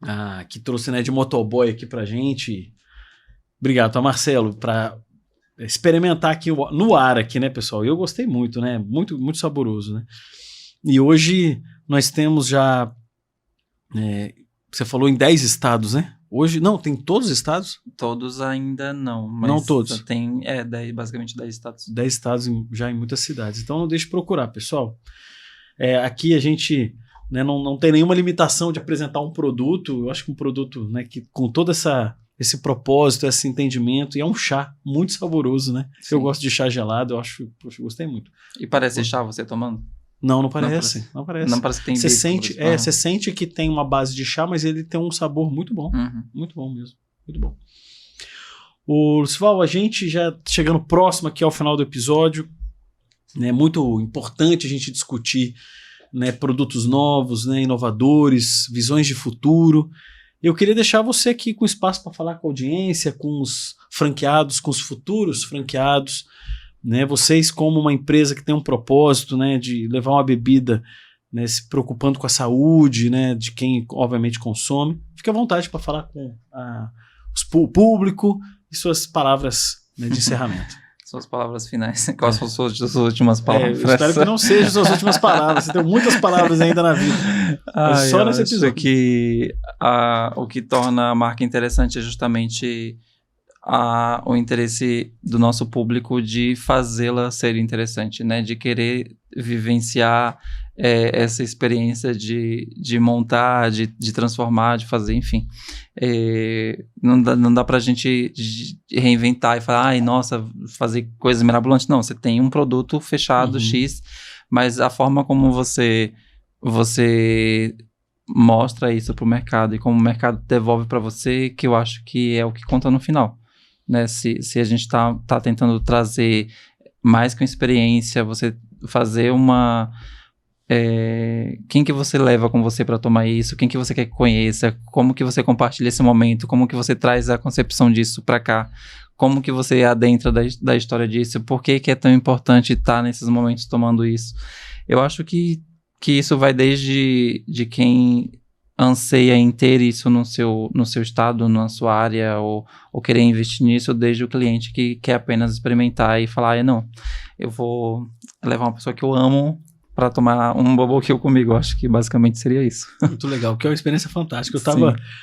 né, de motoboy aqui pra gente. Obrigado, tá, Marcelo, para experimentar aqui no ar aqui, né, pessoal? Eu gostei muito, né? Muito, muito saboroso, né? E hoje nós temos já, você falou em 10 estados, né? Hoje, não, tem todos os estados? Todos ainda não. Mas não todos? Tem, basicamente 10 estados. 10 estados já em muitas cidades. Então, não deixe de procurar, pessoal. Aqui a gente, né, não tem nenhuma limitação de apresentar um produto. Eu acho que um produto, né, que com todo esse propósito, esse entendimento, e é um chá muito saboroso, né? Sim. Eu gosto de chá gelado, eu gostei muito. E parece chá você tomando? Não parece. Não parece. Não parece que tem você sente que tem uma base de chá, mas ele tem um sabor muito bom. Muito bom mesmo. Muito bom. O Lucival, a gente já chegando próximo aqui ao final do episódio. É muito importante a gente discutir, né, produtos novos, né, inovadores, visões de futuro. Eu queria deixar você aqui com espaço para falar com a audiência, com os franqueados, com os futuros franqueados, né, vocês como uma empresa que tem um propósito, né, de levar uma bebida, né, se preocupando com a saúde, né, de quem obviamente consome. Fique à vontade para falar com o público e suas palavras, né, de encerramento. Suas palavras finais. Quais são suas últimas palavras? Eu espero que não sejam suas últimas palavras. Você tem muitas palavras ainda na vida. Só nesse episódio. Que o que torna a marca interessante é justamente o interesse do nosso público de fazê-la ser interessante, né? De querer vivenciar essa experiência de montar, de transformar, de fazer, enfim. Não dá pra gente reinventar e falar, ai, nossa, fazer coisas mirabolantes. Não, você tem um produto fechado, X, mas a forma como você mostra isso pro mercado e como o mercado devolve para você, que eu acho que é o que conta no final. Né? Se a gente tá tentando trazer mais que uma experiência, você fazer quem que você leva com você para tomar isso, quem que você quer que conheça, como que você compartilha esse momento, como que você traz a concepção disso para cá, como que você adentra da história disso, por que é tão importante estar nesses momentos tomando isso. Eu acho que isso vai desde de quem anseia em ter isso no seu estado, na sua área, ou querer investir nisso, desde o cliente que quer apenas experimentar e falar, não, eu vou levar uma pessoa que eu amo para tomar um bubble kill comigo. Eu acho que basicamente seria isso. Muito legal, que é uma experiência fantástica. Você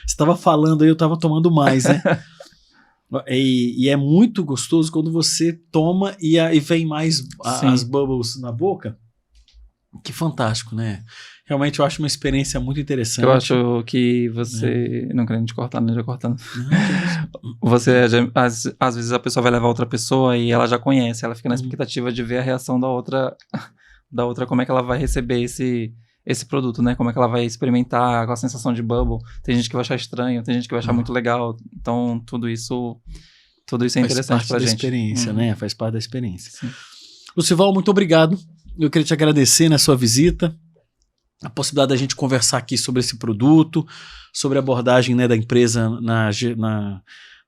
estava falando aí, eu estava tomando mais, né? E é muito gostoso quando você toma e vem mais as bubbles na boca. Que fantástico, né? Realmente eu acho uma experiência muito interessante. Eu acho que você... Não querendo te cortar, não já cortando. Você, às vezes a pessoa vai levar outra pessoa e ela já conhece, ela fica na expectativa de ver a reação da outra, como é que ela vai receber esse produto, né? Como é que ela vai experimentar com a sensação de bubble. Tem gente que vai achar estranho, tem gente que vai achar muito legal. Então, tudo isso é interessante pra gente. Faz parte da experiência, né? Faz parte da experiência. Sim. Lucival, muito obrigado. Eu queria te agradecer na sua visita, a possibilidade da gente conversar aqui sobre esse produto, sobre a abordagem, né, da empresa na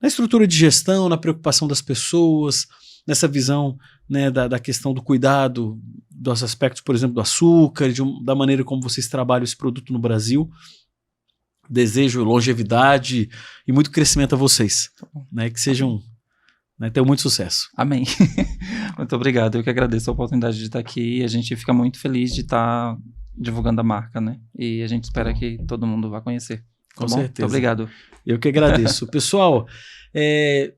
estrutura de gestão, na preocupação das pessoas, nessa visão, né, da questão do cuidado, dos aspectos, por exemplo, do açúcar, da maneira como vocês trabalham esse produto no Brasil. Desejo longevidade e muito crescimento a vocês, né, que sejam... Tenham muito sucesso. Amém. Muito obrigado. Eu que agradeço a oportunidade de estar aqui e a gente fica muito feliz de estar divulgando a marca, né? E a gente espera que todo mundo vá conhecer. Com certeza. Muito obrigado. Eu que agradeço. Pessoal,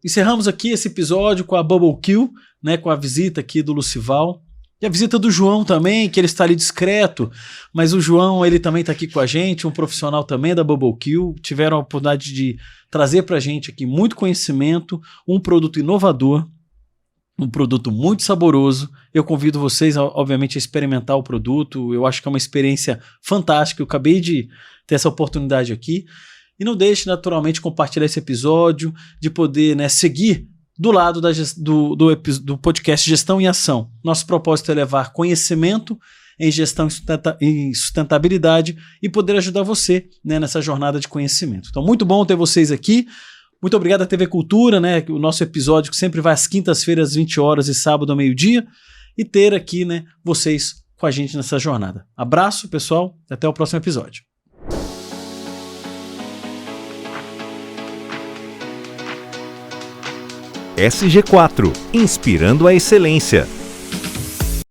encerramos aqui esse episódio com a Bubble Kill, né? Com a visita aqui do Lucival. E a visita do João também, que ele está ali discreto, mas o João, ele também está aqui com a gente, um profissional também da Bubble Kill, tiveram a oportunidade de trazer para a gente aqui muito conhecimento, um produto inovador, um produto muito saboroso. Eu convido vocês, obviamente, a experimentar o produto, eu acho que é uma experiência fantástica, eu acabei de ter essa oportunidade aqui, e não deixe, naturalmente, compartilhar esse episódio, de poder, né, seguir do lado do podcast Gestão em Ação. Nosso propósito é levar conhecimento em gestão e sustentabilidade e poder ajudar você, né, nessa jornada de conhecimento. Então, muito bom ter vocês aqui. Muito obrigado à TV Cultura, né, o nosso episódio que sempre vai às quintas-feiras, às 20 horas e sábado ao meio-dia, e ter aqui, né, vocês com a gente nessa jornada. Abraço, pessoal, e até o próximo episódio. SG4, inspirando a excelência.